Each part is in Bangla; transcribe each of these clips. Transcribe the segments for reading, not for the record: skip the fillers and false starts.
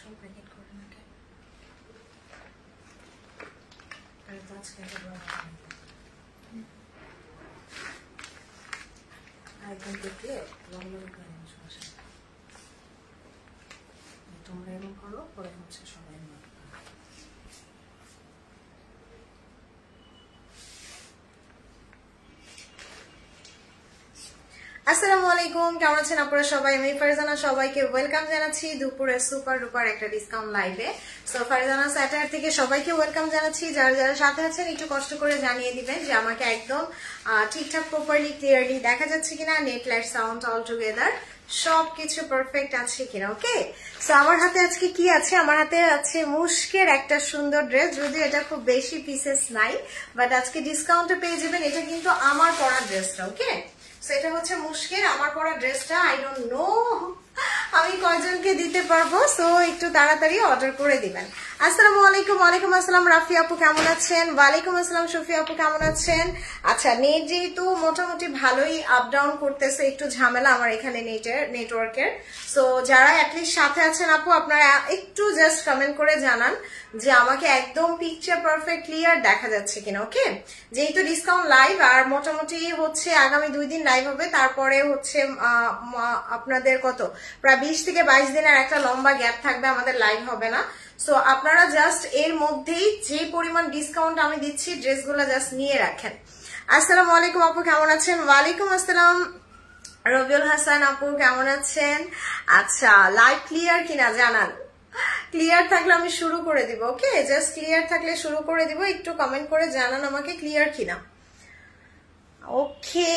সব প্যাকেট করে না কেন? আর তো আজকে একদম দেখলে লং করে সমস্যা। তোমরা এমন করো, পরে হচ্ছে সবাই আসসালামু আলাইকুম, কেমন আছেন আপনারা সবাই? আমি ফারজানা, সবাইকে ওয়েলকাম জানাচ্ছি দুপুরে সুপার ডুপার একটা ডিসকাউন্ট লাইভে। সো ফারজানা স্যাটার থেকে সবাইকে ওয়েলকাম জানাচ্ছি। যারা যারা সাথে আছেন একটু কষ্ট করে জানিয়ে দিবেন যে আমাকে একদম ঠিকঠাক প্রপারলি ক্লিয়ারলি দেখা যাচ্ছে কিনা, net light sound all together সবকিছু পারফেক্ট আছে কিনা। ওকে, সো আমার হাতে আজকে কি আছে? আমার হাতে আছে মুশকের একটা সুন্দর ড্রেস, যদিও এটা খুব বেশি পিসেস নাই, বাট আজকে ডিসকাউন্টে পেয়ে যাবেন। এটা কিন্তু আমার পরা ড্রেসটা। ওকে, সেটা হচ্ছে মুশকিল আমার পরা ড্রেসটা। আই ডোন্ট নো আমি কয়জনকে দিতে পারবো, সো একটু তাড়াতাড়ি অর্ডার করে দিবেন। আসসালামু আলাইকুম। ওয়ালাইকুম আসসালাম রাফি আপু, কেমন আছেন? ওয়ালাইকুম আসসালাম শফি আপু, কেমন আছেন? আচ্ছা, নেট যেহেতু মোটামুটি ভালোই আপ ডাউন করতেছে, একটু ঝামেলা আমার এখানে নেটওয়ার্কের। সো যারা অ্যাটলিস্ট সাথে আছেন আপু, আপনারা একটু জাস্ট কমেন্ট করে জানান যে আমাকে একদম পিকচার পারফেক্ট ক্লিয়ার দেখা যাচ্ছে কিনা। ওকে, যেহেতু ডিসকাউন্ট লাইভ আর মোটামুটি হচ্ছে আগামী 2 দিন লাইভ হবে, তারপরে হচ্ছে আপনাদের কত প্রায় 20 থেকে 22 দিনের একটা লম্বা গ্যাপ থাকবে, আমাদের লাইভ হবে না। সো আপনারা জাস্ট এর মধ্যেই যে পরিমাণ ডিসকাউন্ট আমি দিচ্ছি ড্রেসগুলো জাস্ট নিয়ে রাখেন। আসসালামু আলাইকুম আপু, কেমন আছেন? ওয়ালাইকুম আসসালাম রবিউল হাসান আপু, কেমন আছেন? আচ্ছা, লাইভ ক্লিয়ার কিনা জানান। ক্লিয়ার থাকলে আমি শুরু করে দিব। ওকে, জাস্ট ক্লিয়ার থাকলে শুরু করে দিব, একটু কমেন্ট করে জানান আমাকে ক্লিয়ার কিনা। ওকে,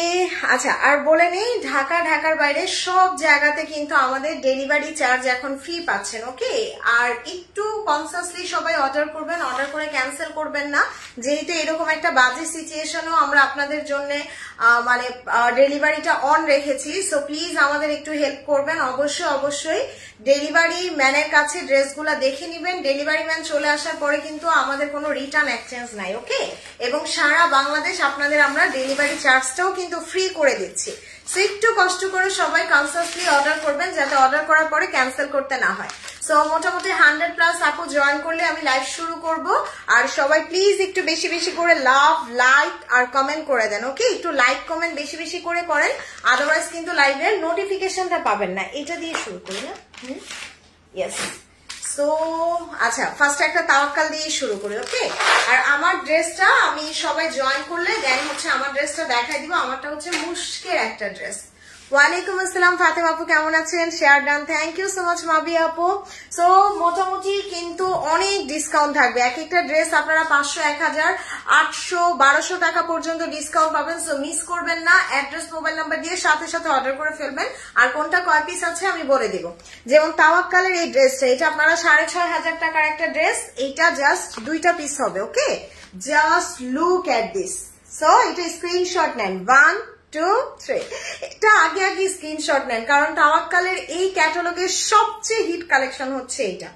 আচ্ছা, আর বলে নেই ঢাকার বাইরে সব জায়গাতে কিন্তু আমাদের ডেলিভারি চার্জ এখন ফ্রি পাচ্ছেন। ওকে, আর একটু কনসাসলি সবাই অর্ডার করবেন, অর্ডার করে ক্যান্সেল করবেন না, যেহেতু এরকম একটা বাজে সিচুয়েশনও আমরা আপনাদের জন্য মানে ডেলিভারিটা অন রেখেছি। সো প্লিজ আমাদের একটু হেল্প করবেন। অবশ্যই ডেলিভারি ম্যানের কাছে ড্রেসগুলা দেখে নিবেন। ডেলিভারি ম্যান চলে আসার পরে কিন্তু আমাদের কোনো রিটার্ন এক্সচেঞ্জ নাই। ওকে, এবং সারা বাংলাদেশ আপনাদের আমরা ডেলিভারি চার্জটাও কিন্তু ফ্রি করে দিচ্ছি। সো একটু কষ্ট করে সবাই কনসাসলি অর্ডার করবেন, যাতে অর্ডার করার পরে ক্যান্সেল করতে না হয়। সো মোটামুটি 100+ আপু জয়েন করলে আমি লাইভ শুরু করব। আর সবাই প্লিজ একটু বেশি বেশি করে লাভ, লাইক আর কমেন্ট করে দেন। ওকে, একটু লাইক কমেন্ট বেশি বেশি করে করেন, আদারওয়াইজ কিন্তু লাইভের নোটিফিকেশনটা পাবেন না। এটা দিয়ে শুরু করি না? ইয়েস। সো আচ্ছা, ফার্স্ট একটা তাওয়াক্কাল দিয়ে শুরু করি। ওকে, আর আমার ড্রেসটা আমি সবাই জয়েন করলে দেন হচ্ছে আমার ড্রেসটা দেখাই দিব। আমারটা হচ্ছে মুশকের একটা ড্রেস। ওয়ালাইকুম আসসালাম ফাতেমা আপু, কেমন আছেন? Share done, thank you so much Mabi আপু। সো মোটামুটি কিন্তু অনেক ডিসকাউন্ট থাকবে। এক একটা ড্রেস আপনারা 500, 1000, 800, 1200 টাকা পর্যন্ত ডিসকাউন্ট পাবেন। সো মিস করবেন না। অ্যাড্রেস, মোবাইল নাম্বার দিয়ে সাথে সাথে অর্ডার করে ফেলবেন। আর কোনটা কয় পিস আছে আমি বলে দিব। যেমন তাওয়াক্কালের এই ড্রেসটা, এটা আপনারা 6500 টাকার একটা ড্রেস, এইটা জাস্ট 2টা পিস হবে। Okay, just look at this. So এটা স্ক্রিনশট নেন, 1, 2, 3। এটা আগে স্ক্রিনশট নেন, কারণ তাওয়াক্কালের এই ক্যাটালগের সবচেয়ে হিট কালেকশন হচ্ছে এটা।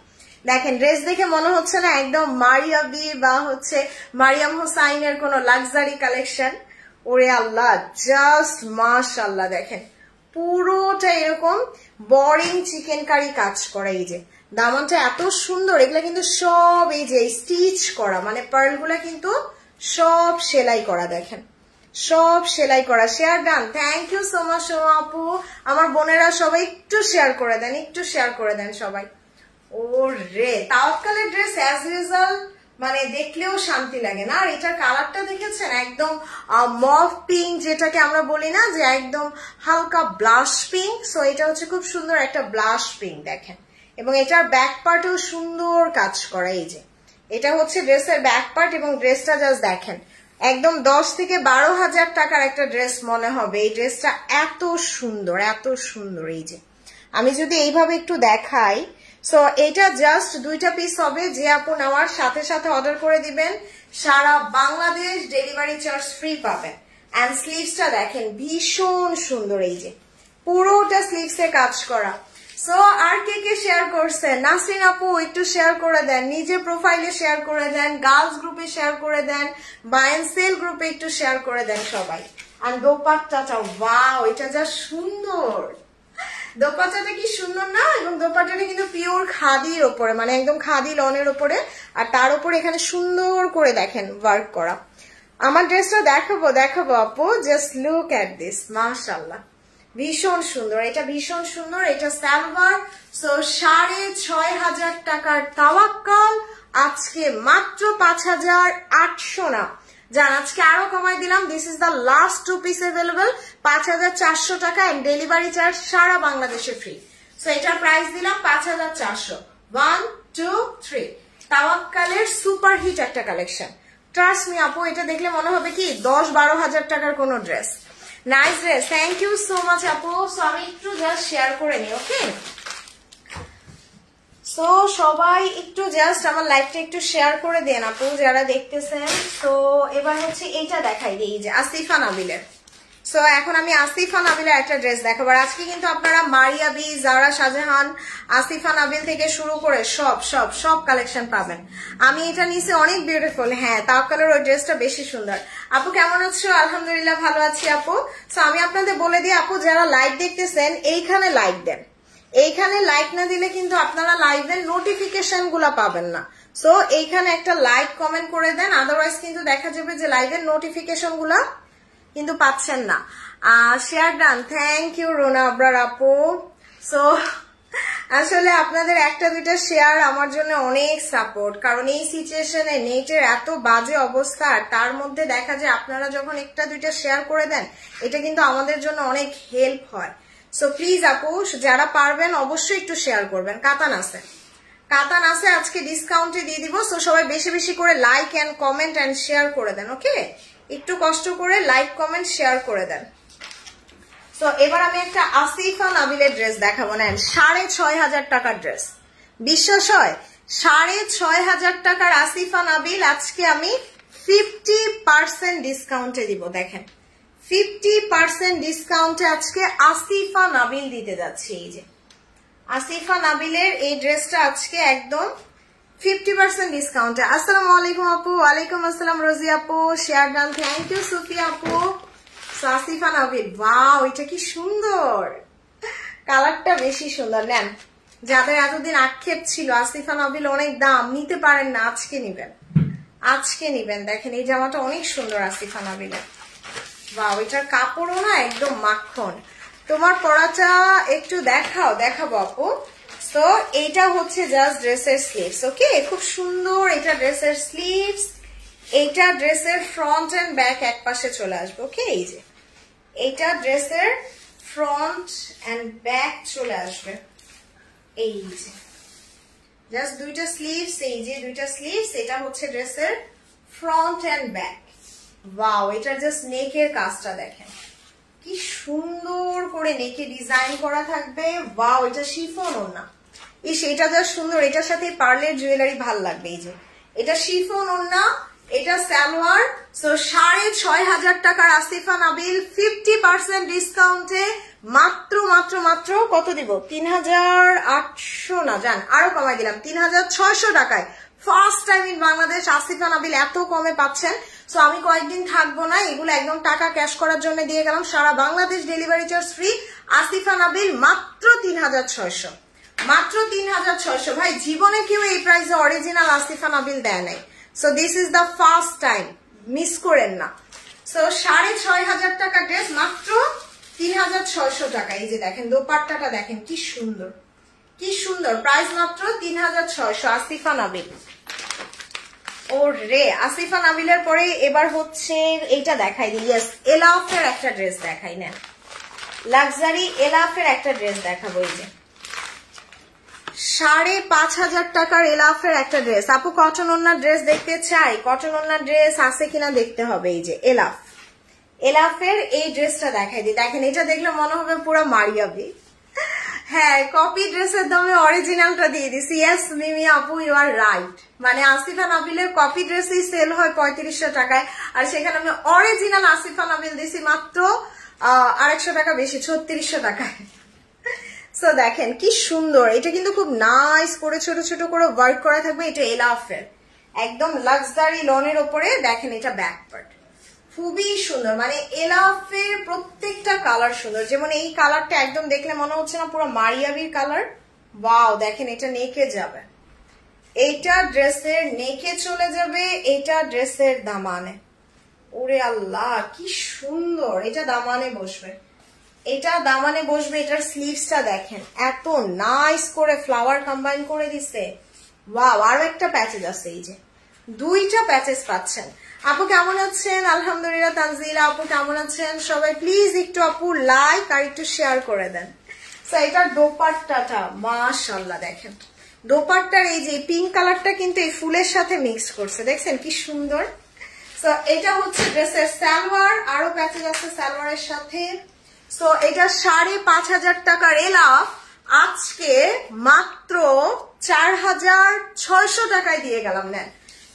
দেখেন, ড্রেস দেখে মনে হচ্ছে না একদম মারিয়াবি বা হচ্ছে মারিয়াম হোসাইনের কোন লাক্সারি কালেকশন? ওরে আল্লাহ, জাস্ট মাশাআল্লাহ। দেখেন পুরোটা এরকম বোরিং চিকেন কারি কাজ করা। এই যে দামানটা এত সুন্দর, এগুলা কিন্তু সব এই যে স্টিচ করা, মানে পার্লগুলা কিন্তু সব সেলাই করা। দেখেন সব সেলাই করা। Share done, thank you so much আপু। আমার বোনেরা সবাই একটু শেয়ার করে দেন, একটু শেয়ার করে দেন সবাই। ও রে, তাওয়াক্কালের ড্রেস অ্যাজ ইউজুয়াল মানে দেখলেও শান্তি লাগে না। আর এটার কালারটা দেখেছেন, একদম মভ পিঙ্ক, যেটাকে আমরা বলি না যে একদম হালকা ব্লাশ পিঙ্ক। সো এটা হচ্ছে খুব সুন্দর একটা ব্লাশ পিঙ্ক। দেখেন, এবং এটার ব্যাক পার্টেও সুন্দর কাজ করা। এই যে এটা হচ্ছে ড্রেসের ব্যাক পার্ট, এবং ড্রেসটা জাস্ট দেখেন একদম 10 থেকে 12,000 টাকার একটা ড্রেস মনে হবে। এই ড্রেসটা এত সুন্দর, এত সুন্দর। এই যে আমি যদি এইভাবে একটু দেখাই, সো এটা জাস্ট 2টা পিস হবে। যে আপু নেওয়ার সাথে সাথে অর্ডার করে দিবেন, সারা বাংলাদেশ ডেলিভারি চার্জ ফ্রি পাবেন। এন্ড স্লিভসটা দেখেন ভীষণ সুন্দর। এই যে পুরোটা স্লিভসে কাজ করা। সো আর কে শেয়ার করছেন? নাসরিন আপু একটু শেয়ার করে দেন, নিজের প্রোফাইলে শেয়ার করে দেন, গার্লস গ্রুপে শেয়ার করে দেন, বাই এন্ড সেল গ্রুপে একটু শেয়ার করে দেন সবাই। আর দোপাট্টাটা ওয়াও, এটা যা সুন্দর। দোপাট্টাটা কি সুন্দর না, এবং দোপাট্টাটা কিন্তু পিওর খাদির ওপরে, মানে একদম খাদি লনের ওপরে, আর তার উপরে এখানে সুন্দর করে দেখেন ওয়ার্ক করা। আমার ড্রেসটা দেখাবো আপু, জাস্ট লুক এট দিস, মাশাআল্লাহ ভীষণ সুন্দর, এটা ভীষণ সুন্দর। এটা সালোয়ার। সো 6,500 টাকার তাওয়াক্কাল আজকে মাত্র 5,800 না জান, আজকে আরো কমাই দিলাম। This is the last 2 piece available, 5,400 টাকা এন্ড ডেলিভারি চার্জ সারা বাংলাদেশে ফ্রি। সো এটার প্রাইস দিলাম 5,400। 1 2 3 তাওয়াক্কালের সুপার হিট একটা কালেকশন। ট্রাস্ট মি আপু, এটা দেখলে মনে হবে কি 10-12 হাজার টাকার কোন dress. Nice dress, thank you so much আপু। সো আমি একটু জাস্ট শেয়ার করে নিই, ওকে? সো সবাই একটু জাস্ট আমার লাইভটা একটু শেয়ার করে দেন আপু যারা দেখতেছেন। তো এবার হচ্ছে এইটা দেখাই দিই, যে আসিফা নাবিলের। সো এখন আমি আসিফা নাবিলের একটা ড্রেস দেখাবো। আজকে কিন্তু আপনারা মারিয়া বি, জারা শাহজাহান, আসিফা নাবিল থেকে শুরু করে সব কালেকশন পাবেন। আমি এটা নিচে অনেক বিউটিফুল। হ্যাঁ, তাওয়াক্কালের ওই ড্রেসটা বেশি সুন্দর। আপু কেমন আছো? আলহামদুলিল্লাহ ভালো আছি আপু। সো আমি আপনাদের বলে দিই আপু, যারা লাইভ দেখতেছেন এইখানে লাইক দেন। এইখানে লাইক না দিলে কিন্তু আপনারা লাইভের নোটিফিকেশন গুলা পাবেন না। সো এইখানে একটা লাইক কমেন্ট করে দেন, আদারওয়াইজ কিন্তু দেখা যাবে যে লাইভের নোটিফিকেশন গুলা কিন্তু পাচ্ছেন না। Share done, thank you Rona Abrar আপু। সো আসলে আপনাদের একটা দুইটা শেয়ার আমার জন্য অনেক সাপোর্ট, কারণ এই সিচুয়েশনে নেটের এত বাজে অবস্থা, আর তার মধ্যে দেখা যায় আপনারা যখন একটা দুইটা শেয়ার করে দেন, এটা কিন্তু আমাদের জন্য অনেক হেল্প হয়। সো প্লিজ আপু, যারা পারবেন অবশ্যই একটু শেয়ার করবেন। কাতান আছে আজকে ডিসকাউন্টে দিয়ে দিব। সো সবাই বেশি বেশি করে like and comment and share করে দেন, ওকে? একটু কষ্ট করে লাইক কমেন্ট শেয়ার করে দেন। সো এবার আমি একটা আসিফা নাবিলের ড্রেস দেখাবো। নেন, 6,500 টাকার ড্রেস, বিশ্বাস হয়? 6,500 টাকার আসিফা নাবিল আজকে আমি 50% ডিসকাউন্টে দিব। দেখেন, 50% ডিসকাউন্টে আজকে আসিফা নাবিল দিতে যাচ্ছে। এই যে আসিফা নাবিলের এই ড্রেসটা আজকে একদম 50% ডিসকাউন্টে। আসসালামু আলাইকুম আপু। ওয়ালাইকুম আসসালাম রোজি আপু, share done, thank you Sufia আপু। আসিফা নাবিল, ওয়াও এটা কি সুন্দর, কালারটা বেশি সুন্দর। নেন, যাদের এতদিন আক্ষেপ ছিল আসিফা নাবিল অনেক দাম, নিতে পারেন না, আজকে নিবেন। দেখেন এই জামাটা অনেক সুন্দর আসিফা নাবিলের। ওয়াও, এটার কাপড়ও না একদম মাখন। তোমার পরাটা একটু দেখাবো আপু। সো এইটা হচ্ছে জাস্ট ড্রেসের স্লিভস, ওকে? খুব সুন্দর এটা ড্রেসের স্লিভস। এইটা ড্রেসের ফ্রন্ট এন্ড ব্যাক এক পাশে চলে আসবে, ওকে? এই যে এইটা ড্রেসের ফ্রন্ট এন্ড ব্যাক চলে আসবে। এই যে জাস্ট দুইটা স্লিভস, এই যে দুইটা স্লিভস, এটা হচ্ছে ড্রেসের ফ্রন্ট এন্ড ব্যাক। ওয়াও, এটা জাস্ট নেকের কাজটা দেখেন কি সুন্দর করে নেকে ডিজাইন করা থাকবে। ওয়াও, এটা শিফন ওড়না, এটা জাস্ট সুন্দর। এটার সাথে পার্লের জুয়েলারি ভাল লাগবে। এই যে এটা শিফন ওড়না, এটা সালোয়ার। সো 6,500 টাকার আসিফা নাবিল 50% ডিসকাউন্টে মাত্র কত দিব? 3,800 না জান, আরো কমাই দিলাম, 3,600 টাকায়। First time in Bangladesh Asifa Nabil এত কমে পাচ্ছেন। সো আমি কয়েকদিন থাকবো না, এগুলো একদম টাকা ক্যাশ করার জন্য দিয়ে গেলাম। সারা Bangladesh delivery charge free. Asifa Nabil মাত্র 3,600, মাত্র 3,600। ভাই, জীবনে কেউ এই প্রাইসে অরিজিনাল আসিফা নাবিল দেয় নাই। So this is the first time, miss করেন না। সো 6,500 টাকা ড্রেস মাত্র 3,600 টাকা। এই যে দেখেন দোপাট্টাটা দেখেন কি সুন্দর, প্রাইস মাত্র 3,600। আসিফা নাবিল, ও রে, আসিফা নাবিলের পরে এবার হচ্ছে এইটা দেখাই দিই। ইয়েস, এলাফের একটা ড্রেস দেখাই। না, লাক্সারি এলাফের একটা ড্রেস দেখাবো। এই যে 5,500 টাকার এলাফের একটা ড্রেস। আপু কটন ওড়নার ড্রেস দেখতে চাই, কটন ওড়নার ড্রেস আছে কিনা দেখতে হবে। এই যে এলাফের এই ড্রেসটা দেখাই দিই। দেখেন, এটা দেখলে মনে হবে পুরো মারিয়াবি। হ্যাঁ, কপি ড্রেসের দামে অরিজিনালটা দিয়ে দিছি। ইয়েস মিমি আপু, ইউ আর রাইট। মানে আসিফা নাবিলের কপি ড্রেসই সেল হয় 3500 টাকায়, আর সেখানে আমি অরিজিনাল আসিফা নাবিল দিছি মাত্র 200 টাকা বেশি, 3600 টাকায়। সো দেখেন কি সুন্দর, এটা কিন্তু খুব নাইস করে ছোট ছোট করে ওয়ার্ক করা থাকবে। এটা এলাফের একদম লাক্সারি লনের ওপরে। দেখেন এটা ব্যাক পার্ট, খুবই সুন্দর, মানে এলাফের প্রত্যেকটা কালার সুন্দর। যেমন এই কালারটা একদম দেখলে মনে হচ্ছে না পুরো মারিয়াবির কালার। ওয়াও, দেখেন এটা নেকে যাবে, এইটা ড্রেসের নেকে চলে যাবে, এটা ড্রেসের দামানে। ওরে আল্লাহ কি সুন্দর, এটা দামানে বসবে, এটা দামানে বসবে। এটার স্লিভসটা দেখেন এত নাইস করে ফ্লাওয়ার কম্বাইন করে দিছে। ওয়াও, আরো একটা প্যাচেজ আছে, এই যে দুইটা প্যাচেজ পাচ্ছেন। আপু কেমন আছেন? আলহামদুলিল্লাহ। তানজিলা আপু কেমন আছেন? সবাই প্লিজ একটু আপু লাইক আর একটু শেয়ার করে দেন। সো এটার দোপাট্টাটা মাশাআল্লাহ দেখেন, দোপাট্টার এই যে পিঙ্ক কালারটা কিন্তু এই ফুলের সাথে মিক্স করছে, দেখছেন কি সুন্দর। সো এটা হচ্ছে ড্রেসের সালোয়ার, আরো প্যাচেজ আছে সালোয়ারের সাথে। সো এটা 5,500 টাকার এলাফ আজকে মাত্র 4,600 টাকায় দিয়ে গেলাম। নেন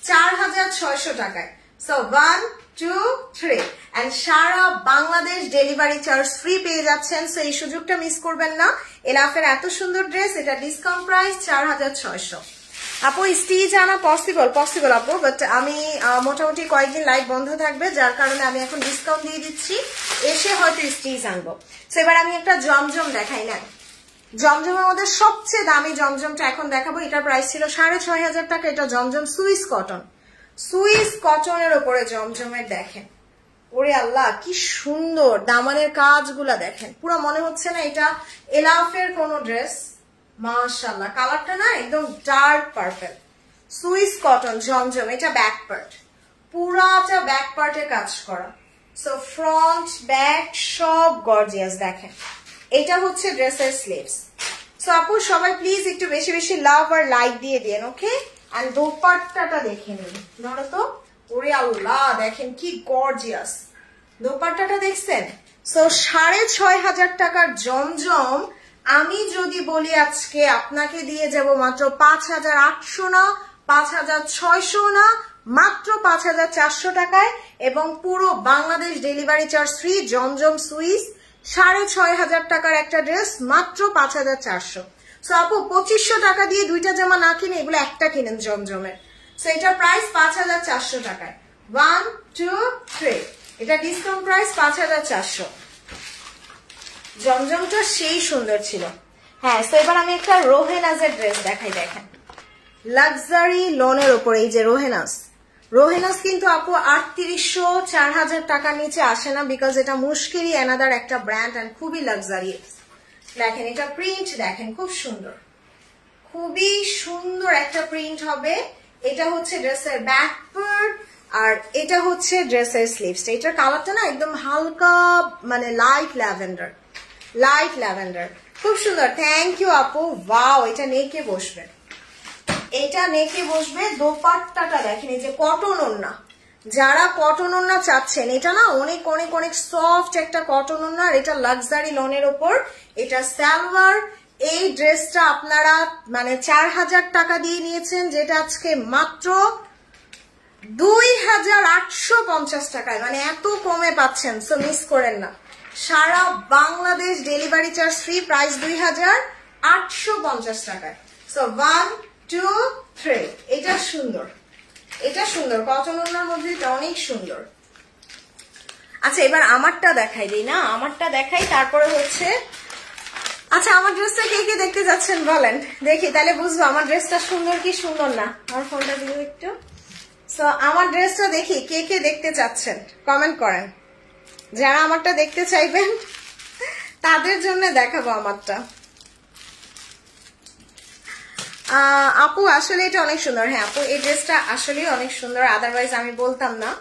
4,600 টাকায়। সো 1 2 3 এন্ড সারা বাংলাদেশ ডেলিভারি চার্জ ফ্রি পেয়ে যাচ্ছেন। সো এই সুযোগটা মিস করবেন না। এলাফের এত সুন্দর ড্রেস, এটা ডিসকাউন্ট প্রাইস 4,600। আপু স্টিচ আনা পসিবল আপু, বাট আমি মোটামুটি কয়েকদিন লাইভ বন্ধ থাকবে, যার কারণে আমি এখন ডিসকাউন্ট দিয়ে দিচ্ছি, এসে হয়তো স্টিচ আনবো। সো এবার আমি একটা জমজম দেখাই। না জমজমের মধ্যে সবচেয়ে দামি জমজমটা এখন দেখাবো। এটার প্রাইস ছিল 6,500 টাকা। এটা জমজম সুইস কটনের উপরে জমজমের, দেখেন ওরে আল্লাহ কি সুন্দর দামানের কাজগুলা দেখেন, পুরো মনে হচ্ছে না এটা এলাফের কোনো ড্রেস। মাশাআল্লাহ, কালারটা না একদম ডার্ক পার্পল, সুইস কটন জমজম। এটা ব্যাক পার্ট, পুরাটা ব্যাক পার্টে কাজ করা। সো ফ্রন্ট ব্যাক সব গর্জিয়াস। দেখেন এটা হচ্ছে ড্রেসের স্লিভস। সো আপু সবাই প্লিজ একটু বেশি বেশি লাভ আর লাইক দিয়ে দিন, ওকে। আর দোপাট্টাটা দেখে নিন, ধরো তো। ওরে আল্লাহ দেখেন কি গর্জিয়াস দোপাট্টাটা, দেখছেন। সো 6,500 টাকার জমজম আমি যদি বলি আজকে আপনাকে দিয়ে যাব মাত্র 5,800 না, 5,600 না, মাত্র 5,400 টাকায়, এবং পুরো বাংলাদেশ ডেলিভারি চার্জ ফ্রি। জমজম সুইস 6,500 টাকার একটা ড্রেস মাত্র 5,400। সো আপু 2,500 টাকা দিয়ে দুইটা জামা না কিনে এগুলো একটা কিনেন জমজমের। সো এটা প্রাইস 5,400 টাকায়। 1 2 3, এটা ডিসকাউন্ট প্রাইস 5,400। জমজমটা সেই সুন্দর ছিল। হ্যাঁ, তো এবার আমি একটা রোহেনাজের ড্রেস দেখাই। দেখেন লাক্সারি লোনের উপরে এই যে রোহেনাস কিন্তু আপু 3,800 4,000 টাকার নিচে আসে না, বিকজ এটা মুশকিলই অ্যানাদার একটা ব্র্যান্ড এন্ড খুবই লাক্সারিয়াস। দেখেন এটা প্রিন্ট দেখেন, খুব সুন্দর, খুবই সুন্দর একটা প্রিন্ট হবে। এটা হচ্ছে ড্রেসের ব্যাক পার্ট আর এটা হচ্ছে ড্রেসের স্লিভস। এটার কালারটা না একদম হালকা মানে লাইট ল্যাভেন্ডার, খুব সুন্দর। থ্যাংক ইউ আপু। ওয়াও, এটা নেকে বসবে, এটা নেকে বসবে। দোপাট্টাটা দেখেন, এই যে কটন ওড়না, যারা কটন ওড়না চাচ্ছেন, এটা না অনেক অনেক অনেক সফট একটা কটন ওড়না, আর এটা লাক্সারি লনের ওপর। এটা সালোয়ার। এই ড্রেসটা আপনারা মানে 4,000 টাকা দিয়ে নিয়েছেন, যেটা আজকে মাত্র 2,850 টাকায়, মানে এত কমে পাচ্ছেন। সো মিস করেন না। সারা Bangladesh delivery charge free, price 2,850 টাকায়। সো 1 2 3, এটা সুন্দর, এটা সুন্দর কটন ওড়নার মধ্যে, এটা অনেক সুন্দর। আচ্ছা এবার আমারটা দেখাই দিই না, আমারটা দেখাই, তারপরে হচ্ছে আচ্ছা আমার ড্রেসটা কে কে দেখতে যাচ্ছেন বলেন, দেখি তাহলে বুঝবো আমার ড্রেসটা সুন্দর কি সুন্দর না। আমার ফোনটা দিও একটু। সো আমার ড্রেসটা দেখি কে কে দেখতে চাচ্ছেন, কমেন্ট করেন। যারা আমারটা দেখতে চাইবেন তাদের জন্য দেখাবো আমারটা। আপু আসলে এটা অনেক সুন্দর। হ্যাঁ আপু, এই ড্রেসটা আসলে অনেক সুন্দর, আদারওয়াইজ আমি বলতাম না।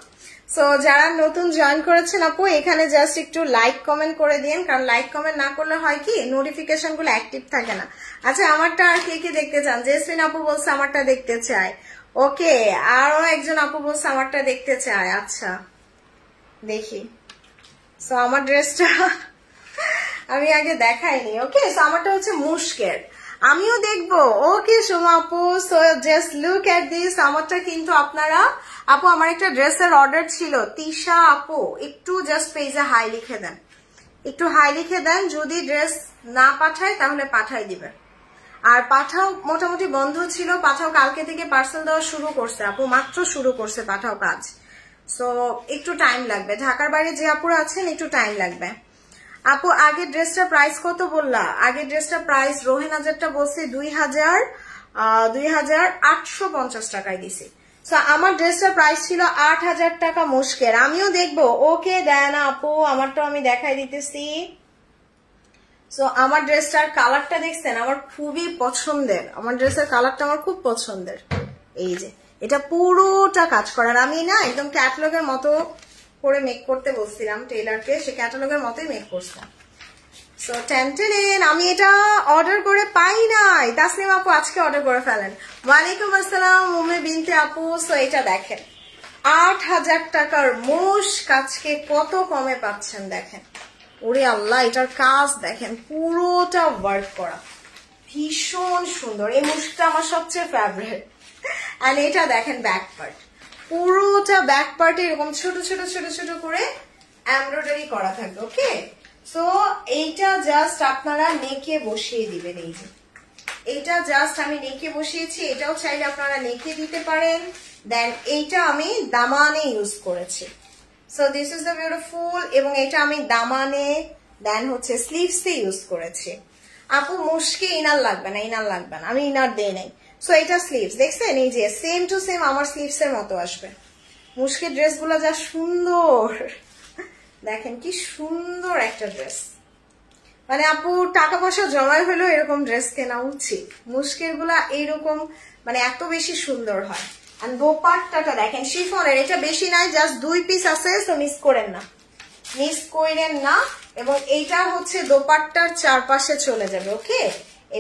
সো যারা নতুন জয়েন করেছেন আপু, এখানে জাস্ট একটু লাইক কমেন্ট করে দিন, কারণ লাইক কমেন্ট না করলে হয় কি নোটিফিকেশন গুলো অ্যাক্টিভ থাকে না। আচ্ছা আমারটা আর কে কে দেখতে চান? জেসমিন আপু বলছে আমারটা দেখতে চায়। ওকে, আরো একজন আপু বলছে আমারটা দেখতে চায়। আচ্ছা দেখি। সো আমার ড্রেসটা আমি আগে দেখাইনি। ওকে, সো আমারটা হচ্ছে মুশকের, আমিও দেখবো। ওকে সোমা আপু, so just look at this. আমারটা কিন্তু আপনারা আপু, আমার একটা ড্রেসের অর্ডার ছিল। তিশা আপু একটু জাস্ট পেজে হাই লিখে দেন, একটু হাই লিখে দেন। যদি ড্রেস না পাঠায় তাহলে পাঠাই দিবে। আর পাঠাও মোটামুটি বন্ধ ছিল, পাঠাও কালকে থেকে পার্সেল দেওয়া শুরু করছে আপু, মাত্র শুরু করছে পাঠাও কাজ। সো একটু টাইম লাগবে, ঢাকার বাইরে যে আপুরা আছেন একটু টাইম লাগবে। আপু আগের ড্রেসটার প্রাইস কত বললা? আগের ড্রেসটার প্রাইস রোহেন হাজারটা বলছে 2850 টাকায় দিছি। সো আমার ড্রেসটার প্রাইস ছিল 8000 টাকা মুশকের। আমিও দেখবো, ওকে দেয় না আপু, আমারটা আমি দেখাই দিতেছি। সো আমার ড্রেসটার কালারটা দেখছেন, আমার খুবই পছন্দের, আমার ড্রেসের কালারটা আমার খুব পছন্দের। এই যে এটা পুরোটা কাজ করার, আমি না একদম ক্যাটালগের মতো করে মেক করতে বলছিলাম টেইলারকে, সে ক্যাটালগের মতোই মেক করছিলাম। সো টেনটেন আমি এটা অর্ডার করে পাই নাই, তাসলিম আপু আজকে অর্ডার করে ফেলেন। ওয়ালাইকুম আসসালাম উম্মে বিনতে আপু। সো এটা দেখেন 8000 টাকার মুশক আজকে কত কমে পাচ্ছেন দেখেন। ওরে আল্লাহ, এটার কাজ দেখেন পুরোটা ওয়ার্ক করা, ভীষণ সুন্দর। এই মুশকটা আমার সবচেয়ে ফেভারিট। আর এটা দেখেন ব্যাক পার্ট, পুরোটা ব্যাক পার্টে এরকম ছোট ছোট ছোট ছোট করে এমব্রয়ডারি করা থাকবে। ওকে, সো এইটা জাস্ট আপনারা নেকে বসিয়ে দিবেন। এই যে এইটা জাস্ট আমি নেকে বসিয়েছি, এটাও চাইলে আপনারা নেকে দিতে পারেন। দেন এইটা আমি দামানে ইউজ করেছি। So this is the beautiful, এবং এটা আমি দামানে দেন হচ্ছে স্লিভসে ইউজ করেছি। আপু মুশকে ইনার লাগবে না, ইনার লাগবে না, আমি ইনার দেই নাই। সো এটা স্লিভস দেখছেন, এই যে সেম টু সেম আমার স্লিভস এর মতো আসবে। মুশকের ড্রেস গুলা যা সুন্দর দেখেন, কি সুন্দর একটা ড্রেস। মানে আপু টাকা পয়সা জমায় হলেও এরকম ড্রেস কেনা উচিত। মুশকের গুলা এইরকম মানে এত বেশি সুন্দর হয়। আর দোপাট্টাটা দেখেন শিফনের, এটা বেশি নাই, জাস্ট 2 পিস আছে, তো মিস করেন না, মিস করেন না। এবং এইটা হচ্ছে দোপাট্টার চারপাশে চলে যাবে। ওকে,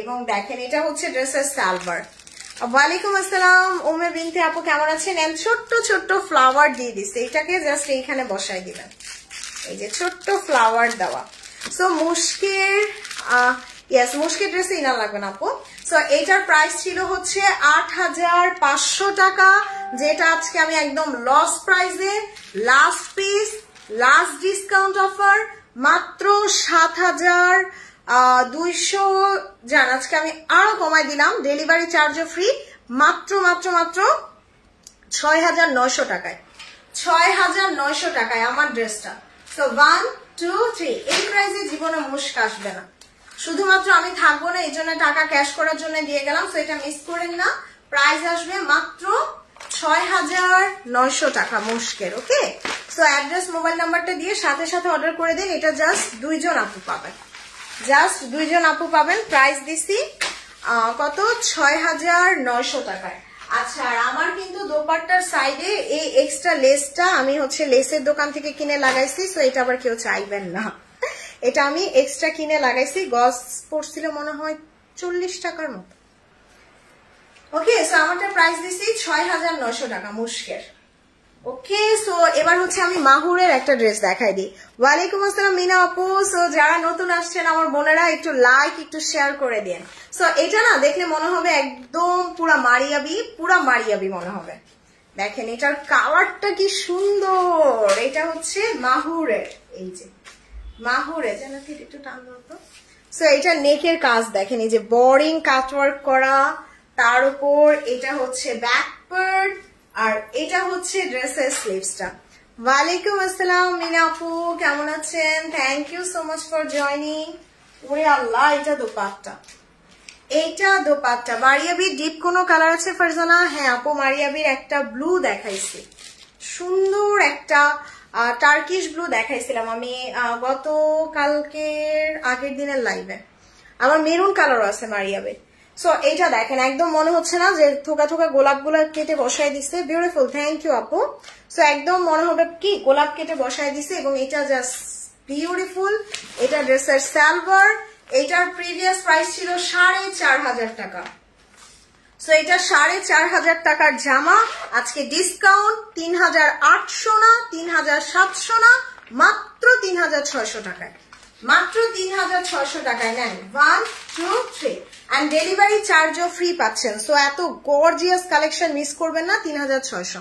এবং দেখেন এটা হচ্ছে ড্রেসের সালভার। ওয়ালাইকুম আসসালাম উম্মে বিনতে আপু, কেমন আছেন? এন্ড ছোট্ট ছোট্ট ফ্লাওয়ার দিয়ে দিচ্ছে, এটাকে জাস্ট এইখানে বসাই দিবেন। এই যে ছোট্ট ফ্লাওয়ার দেওয়া। সো মুশকের মুশকের ড্রেসে ইনার লাগবে না আপু। সো এইটার প্রাইস ছিল হচ্ছে 8500 টাকা, যেটা আজকে আমি একদম লস প্রাইসে last piece last discount offer মাত্র 7200 জান, আজকে আমি আরো কমাই দিলাম, ডেলিভারি চার্জও ফ্রি, মাত্র মাত্র মাত্র 6900 টাকায়। 6900 টাকায় আমার ড্রেসটা। সো 1 2 3 এই প্রাইসে জীবনে মুশক আসবে না। শুধুমাত্র আমি থাকবো না এই জন্য টাকা ক্যাশ করার জন্য দিয়ে গেলাম। সো এটা মিস করেন না, প্রাইস আসবে মাত্র 6900 টাকা মুশকের। ওকে, সো অ্যাড্রেস মোবাইল নাম্বারটা দিয়ে সাথে সাথে অর্ডার করে দিন। এটা জাস্ট 2 জন আপু পাবেন, জাস্ট 2 জন আপু পাবেন। প্রাইস দিছি কত? 6900 টাকায়। আচ্ছা, আর আমার কিন্তু দোপাট্টার সাইডে এই এক্সট্রা লেসটা আমি হচ্ছে লেসের দোকান থেকে কিনে লাগাইছি। সো এটা আবার কেউ চাইবেন না, এটা আমি এক্সট্রা কিনে লাগাইছি। গজ পড়ছিল মনে হয় 40 টাকার মতো। ওকে, সো আমারটা প্রাইস দিছি 6900 টাকা মুশকের। ওকে, সো এবার হচ্ছে আমি মাহুরের একটা ড্রেস দেখাই দিই। ওয়ালাইকুম আসসালাম মিনা আপু। সো যারা নতুন আসছেন আমার বোনেরা একটু লাইক একটু শেয়ার করে দেন। সো এটা না দেখলে মনে হবে একদম পুরা মারিয়াবি মনে হবে। দেখেন এটার কালারটা কি সুন্দর। এটা হচ্ছে মাহুরের, এই যে মাহুরের, যেন একটু টান ধরতো। সো এটা নেকের কাজ দেখেন, এই যে বোরিং কাটওয়ার্ক করা, তার উপর এটা হচ্ছে ব্যাক পার্ট, আর এটা হচ্ছে ড্রেসের স্লিভসটা। ওয়ালাইকুম আসসালাম মিনা আপু, কেমন আছেন? Thank you so much for joining. ওরে আল্লাহ, এটা দোপাট্টা, এইটা দোপাট্টা মারিয়াবির ডিপ কোনো কালার আছে ফারজানা? হ্যাঁ আপু, মারিয়াবির একটা ব্লু দেখাইছি, সুন্দর একটা টার্কিশ ব্লু দেখাইছিলাম আমি গতকালকের আগের দিনের লাইভে। আবার মেরুন কালারও আছে মারিয়াবির। সো এইটা দেখেন একদম মনে হচ্ছে না যে থোকা থোকা গোলাপ গোলাপ কেটে বসাই দিছে। বিউটিফুল, থ্যাংক ইউ আপু। সো একদম মনে হবে কি গোলাপ কেটে বসাই দিছে, এবং এটা জাস্ট বিউটিফুল। এটা ড্রেসের সালভার, এটার প্রিভিয়াস প্রাইস ছিল 4500 টাকা। সো এটা 4500 টাকার জামা, আজকে ডিসকাউন্ট 3800 না, 3700 না, মাত্র 3600 টাকায়, মাত্র 3600 টাকায় নেন। 1 2 3 এন্ড ডেলিভারি চার্জও ফ্রি পাচ্ছেন। সো এত গর্জিয়াস কালেকশন মিস করবেন না। 3600।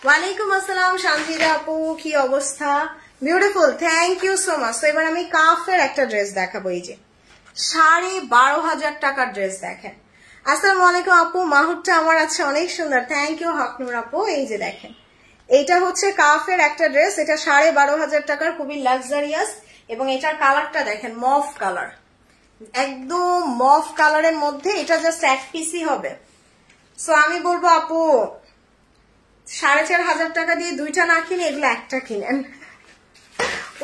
ওয়ালাইকুম আসসালাম শান্তিদা আপু, কি অবস্থা? Beautiful, thank you so much. তো এবার আমি কাফের একটা ড্রেস দেখাবো, এই যে 12500 টাকার ড্রেস দেখেন। আসসালামু আলাইকুম আপু, মাহুরটা আমার আছে অনেক সুন্দর, থ্যাংক ইউ হকনুর আপু। এই যে দেখেন এইটা হচ্ছে কাফের একটা ড্রেস, এটা 12,500 টাকার, খুবই লাক্সারিয়াস। এবং এটার কালারটা দেখেন, মফ কালার, একদম মফ কালারের মধ্যে। এটা জাস্ট এক পিসই হবে। সো আমি বলবো আপু 4,500 টাকা দিয়ে দুইটা না কিনে এগুলো একটা কিনেন।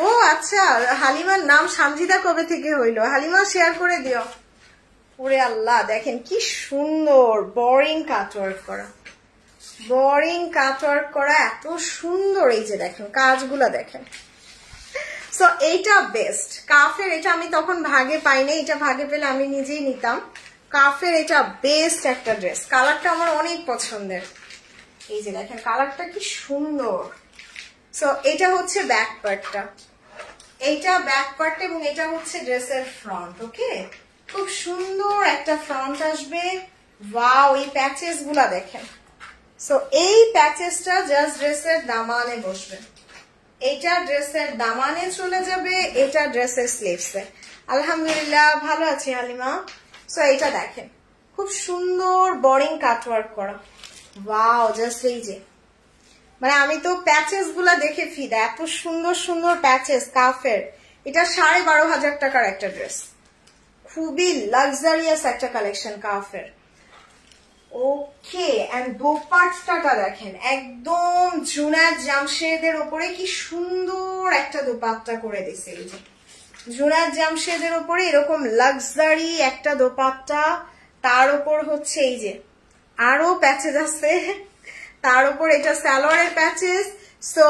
ও আচ্ছা, হালিমার নাম সামজিদা কবে থেকে হইলো? হালিমা শেয়ার করে দিও। ওরে আল্লাহ, দেখেন কি সুন্দর বোরিং কাটওয়ার্ক করা, বোরিং কাটওয়ার্ক করা, এত সুন্দর। এই যে দেখেন কাজগুলা দেখেন। সো এইটা বেস্ট কাফের। এটা আমি তখন ভাগে পাইনি, এটা ভাগে পেলে আমি নিজেই নিতাম। কাফের এটা বেস্ট একটা ড্রেস, কালারটা আমার অনেক পছন্দের। এই যে দেখেন কালারটা কি সুন্দর। সো এটা হচ্ছে ব্যাক পার্টটা, এইটা ব্যাক পার্ট এবং এটা হচ্ছে ড্রেসের ফ্রন্ট। ওকে, খুব সুন্দর একটা ফ্রন্ট আসবে। ওয়াও, এই প্যাচেস গুলা দেখেন। সো এই প্যাচেসটা জাস্ট ড্রেসের দামানে বসবে, এইটা ড্রেসের দামানে চলে যাবে, এটা ড্রেসের স্লিভসে। আলহামদুলিল্লাহ ভালো আছি হালিমা। সো এইটা দেখেন খুব সুন্দর বোরিং কাটওয়ার্ক করা। ওয়াও, জাস্ট এই যে মানে আমি তো প্যাচেস গুলা দেখে ফিদা, এত সুন্দর সুন্দর প্যাচেস কাফের। এটা 12,500 টাকার একটা ড্রেস, খুবই লাক্সারিয়াস একটা কালেকশন কাফের। ওকে, এন্ড দোপাট্টাটা দেখেন একদম জুনায়েদ জামশেদের উপরে কি সুন্দর একটা দোপাট্টা করে দিছে। এই যে জুনায়েদ জামশেদের উপরে এরকম লাক্সারি একটা দোপাট্টা, তার উপর হচ্ছে এই যে আরো প্যাচেস আছে, তার উপর এটা সালোয়ারের প্যাচেস। সো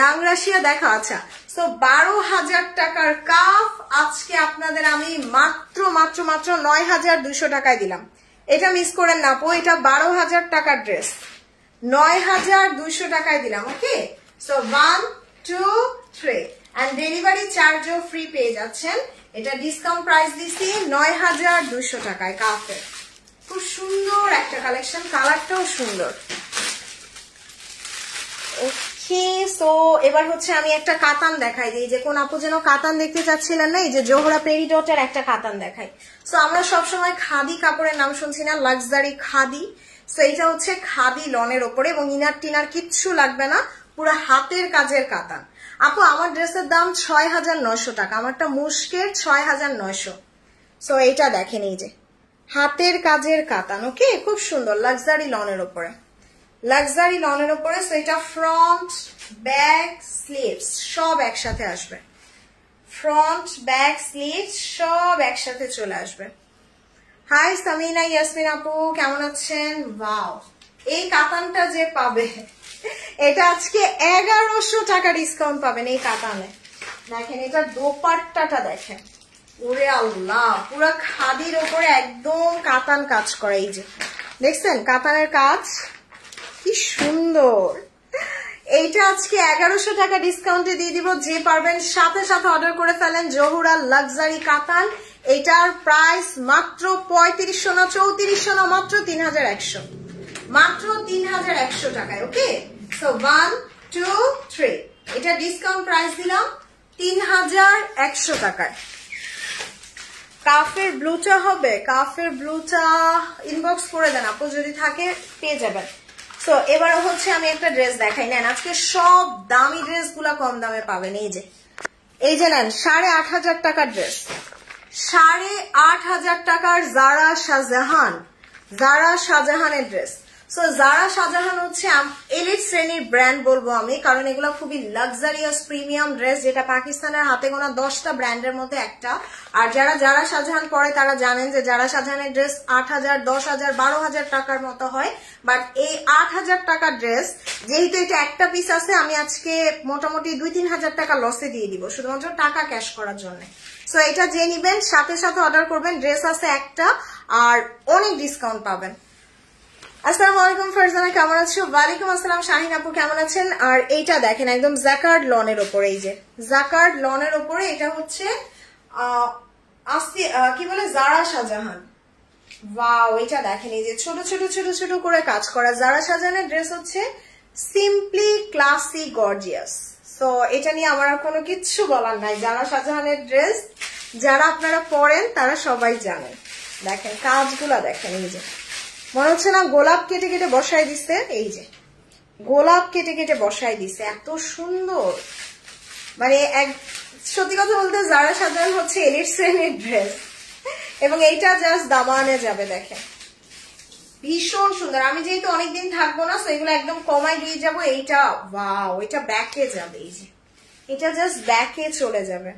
রাংরাশিয়া দেখা। আচ্ছা, সো 12,000 টাকার কাফ আজকে আপনাদের আমি মাত্র মাত্র মাত্র 9,200 টাকায় দিলাম। এটা মিস করেন না আপু, এটা 12,000 টাকার ড্রেস 9,200 টাকায় দিলাম। ওকে, সো 1 2 3 এন্ড ডেলিভারি চার্জও ফ্রি পেয়ে যাচ্ছেন। এটা ডিসকাউন্ট প্রাইস দিছি 9,200 টাকায় কাফের। খুব সুন্দর একটা কালেকশন, কালারটাও সুন্দর। ওকে, সো এবার হচ্ছে আমি একটা কাতান দেখাই দিই, যে কোন আপু যেন কাতান দেখতে চাচ্ছিলেন না, এই যে জোহরা পেরিডটের একটা কাতান দেখাই। সো আমরা সবসময় খাদি কাপড়ের নাম শুনছি না, লাক্সারি খাদি। সো এটা হচ্ছে খাদি লনের ওপরে এবং ইনার টিনার কিচ্ছু লাগবে না, পুরো হাতের কাজের কাতান। আপু আমার ড্রেসের দাম 6,900 টাকা, আমারটা মুশকের 6,900। সো এইটা দেখেন, এই যে হাতের কাজের কাতান। ওকে, খুব সুন্দর লাক্সারি লনের ওপরে, লাক্সারি লনের উপরে। সো এটা ফ্রন্ট ব্যাক স্লিভস সব একসাথে আসবে, ফ্রন্ট ব্যাক স্লিভস সব একসাথে চলে আসবে। হাই সামিনা ইয়াসমিন আপু, কেমন আছেন? ওয়াও, এই কাতানটা যে পাবে এটা আজকে 1100 টাকা ডিসকাউন্ট পাবেন এই কাতানে। দেখেন এটা দোপাট্টাটা দেখেন, ওরে আল্লাহ, পুরো খাদির উপরে একদম কাতান কাজ করে। এই যে দেখছেন কাতানের কাজ কি সুন্দর। এইটা আজকে 1100 টাকা ডিসকাউন্টে দিয়ে দিব, যে পারবেন সাথে সাথে অর্ডার করে ফেলেন। জহুরা লাক্সারি কাতান, এটার প্রাইস মাত্র 3500 না 3400 না, মাত্র 3100, মাত্র 3100 টাকায়। ওকে, সো 1 2 3 এটা ডিসকাউন্ট প্রাইস দিলাম 3100 টাকায়। কাফের ব্লুটা হবে, কাফের ব্লুটা ইনবক্স করে দেন আপু, যদি থাকে পেয়ে যাবেন। সো এবার হচ্ছে আমি একটা ড্রেস দেখাই, নেন আজকে সব দামি ড্রেস গুলা কম দামে পাবেন। এই যে নেন 8,500 টাকার ড্রেস, 8,500 টাকার জারা শাহজাহান, জারা শাহজাহানের ড্রেস। সো জারা শাহজাহান হচ্ছে এলিট শ্রেণীর ব্র্যান্ড বলবো আমি, কারণ এগুলো খুবই লাক্সারিয়াস প্রিমিয়াম ড্রেস, যেটা পাকিস্তানের হাতে গোনা 10টা ব্র্যান্ডের মধ্যে একটা। আর যারা জারা শাহজাহান পরে তারা জানেন যে জারা শাহজাহানের ড্রেস 8,000 10,000 12,000 টাকার মতো হয়। বাট এই 8,000 টাকার ড্রেস যেহেতু এটা একটা পিস আছে, আমি আজকে মোটামুটি 2-3 হাজার টাকা লসে দিয়ে দিব শুধুমাত্র টাকা ক্যাশ করার জন্য। সো এটা যে নিবেন সাথে সাথে অর্ডার করবেন, ড্রেস আছে একটা আর অনেক ডিসকাউন্ট পাবেন। আসসালামু আলাইকুম ফারজানা, কেমন আছো? ওয়ালাইকুম আসসালাম শাহিন আপু, কেমন আছেন? আর এইটা দেখেন একদম জাকার্ড লনের ওপরে, এই যে জাকার্ড লনের ওপরে, এটা হচ্ছে কি বলে জারা শাহজাহান। ওয়াও, এটা দেখেন এই যে ছোট ছোট ছোট ছোট করে কাজ করা। জারা শাহজাহানের ড্রেস হচ্ছে সিম্পলি ক্লাসি গর্জিয়াস। সো এটা নিয়ে আমার আর কোনো কিচ্ছু বলার নাই। জারা শাহজাহানের ড্রেস যারা আপনারা পরেন তারা সবাই জানেন। দেখেন কাজগুলা দেখেন, এই যে মনে হচ্ছে না গোলাপ কেটে কেটে বসাই দিচ্ছে। এই যে গোলাপ কেটে কেটে বসাই দিছে, এত সুন্দর। মানে এক সত্যি কথা বলতে যারা সাধারণ হচ্ছে এলিট শ্রেণীর ড্রেস, এবং এইটা জাস্ট দামানে যাবে। দেখেন ভীষণ সুন্দর। আমি যেহেতু অনেকদিন থাকবো না, তো এগুলো একদম কমাই দিয়ে যাবো। এইটা ওয়াও, এটা ব্যাকে যাবে, এই যে এটা জাস্ট ব্যাকে চলে যাবে।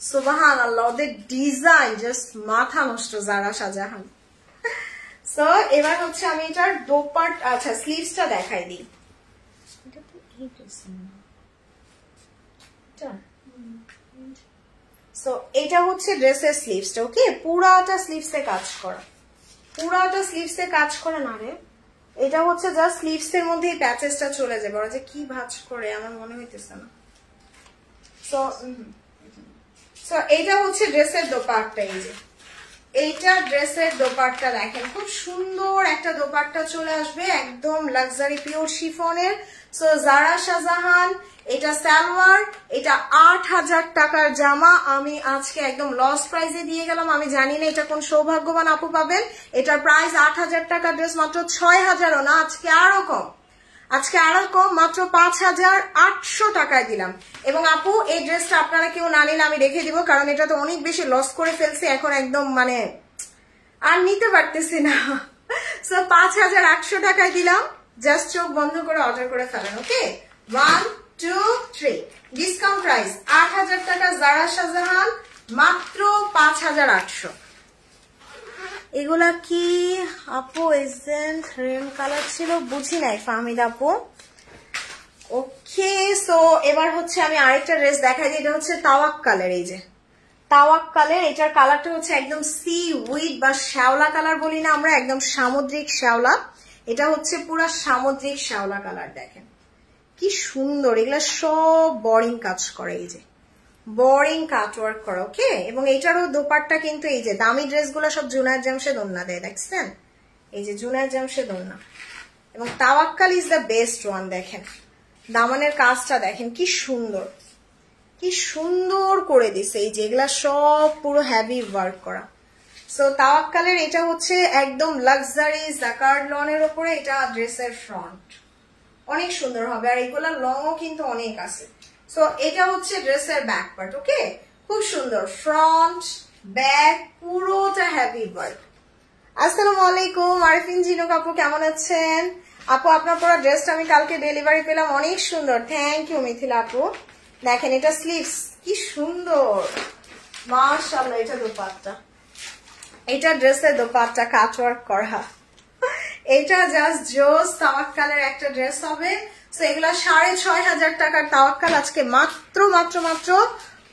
সুবহানাল্লাহ, ওদের ডিজাইন জাস্ট মাথা নষ্ট যারা শাহজাহান। সো এবার হচ্ছে আমি এটার দোপাট্টা, আচ্ছা স্লিভসটা দেখাই দিই। সো এটা হচ্ছে ড্রেসের স্লিভসটা। ওকে, পুরাটা স্লিভসে কাজ করা, পুরাটা স্লিভসে কাজ করে না রে। এটা হচ্ছে জাস্ট স্লিভস এর মধ্যে এই প্যাচেসটা চলে যাবে। ওরা যে কি ভাঁজ করে আমার মনে হইতেছে না। সো এটা হচ্ছে ড্রেসের দোপাট্টা। এই যে এইটা ড্রেসের দোপাট্টা দেখেন, খুব সুন্দর একটা দোপাট্টা চলে আসবে, একদম লাক্সারি পিওর শিফনের। সো জারা শাহজাহান, এটা সালোয়ার, এটা ৮,০০০ টাকার জামা আমি আজকে একদম লস প্রাইসে দিয়ে গেলাম। আমি জানি না এটা কোন সৌভাগ্যবান আপু পাবেন। এটার প্রাইস ৮,০০০ টাকার ড্রেস মাত্র ৬,০০০ও না, আজকে আরো কম, আজকে আরো কম, মাত্র ৫,৮০০ টাকায় দিলাম। এবং আপু এই ড্রেসটা আপনারা কেউ না নিলে আমি রেখে দিব, কারণ এটা তো অনেক বেশি লস করে ফেলছি, এখন একদম মানে আর নিতে পারতেছি না। সো ৫,৮০০ টাকায় দিলাম, জাস্ট চোখ বন্ধ করে অর্ডার করে ফেলেন। ওকে, 1 2 3 ডিসকাউন্ট প্রাইস ৮,০০০ টাকা জারা শাহজাহান, মাত্র ৫,৮০০। এগুলা কি আপু? এজেন্ট রেন কালার ছিল, বুঝি নাই ফাহমিদ আপু। ওকে, সো এবার হচ্ছে আমি আরেকটা ড্রেস দেখাই দিই। এটা হচ্ছে তাওয়াক্কালের, এই যে তাওয়াক্কালের, এটার কালারটা হচ্ছে একদম সি উইড বা শ্যাওলা কালার বলি না আমরা, একদম সামুদ্রিক শ্যাওলা। এটা হচ্ছে পুরা সামুদ্রিক শ্যাওলা কালার। দেখেন কি সুন্দর, এগুলা সব বোরিং কাজ করে, এই যে বোরিং কাটওয়ার্ক করা। ওকে, এবং এটারও দোপাট্টা কিন্তু এই যে দামি ড্রেসগুলো সব জুনায়েদ জামশেদ ওন্না দেয়, দেখছেন এই যে জুনায়েদ জামশেদ ওন্না। এবং তাওয়াক্কাল ইজ দ্য বেস্ট ওয়ান। দেখেন দামানের কাজটা দেখেন কি সুন্দর, কি সুন্দর করে দিছে, এই যে এগুলা সব পুরো হেভি ওয়ার্ক করা। সো তাওয়াক্কালের এটা হচ্ছে একদম লাক্সারি জাকার্ড লনের উপরে, এটা ড্রেসের ফ্রন্ট অনেক সুন্দর হবে, আর এগুলা লংও কিন্তু অনেক আছে। সো এটা হচ্ছে ড্রেসের ব্যাক পার্ট। ওকে, খুব সুন্দর ফ্রন্ট ব্যাক পুরোটা হেভি ওয়ার্ক। আসসালামু আলাইকুম আরিফিন জিনুক আপু, কেমন আছেন আপু? আপনার পুরো ড্রেসটা আমি কালকে ডেলিভারি পেলাম, অনেক সুন্দর, থ্যাংক ইউ মিথিলা আপু। দেখেন এটা স্লিভস কি সুন্দর, মাশাআল্লাহ। এটা দোপাট্টা, এটা ড্রেসের দোপাট্টা কাটওয়ার্ক করা, এটা জাস্ট জোস তাওয়াক্কালের একটা ড্রেস হবে। সো এগুলা ৬,৫০০ টাকার তাওয়াক্কাল আজকে মাত্র মাত্র মাত্র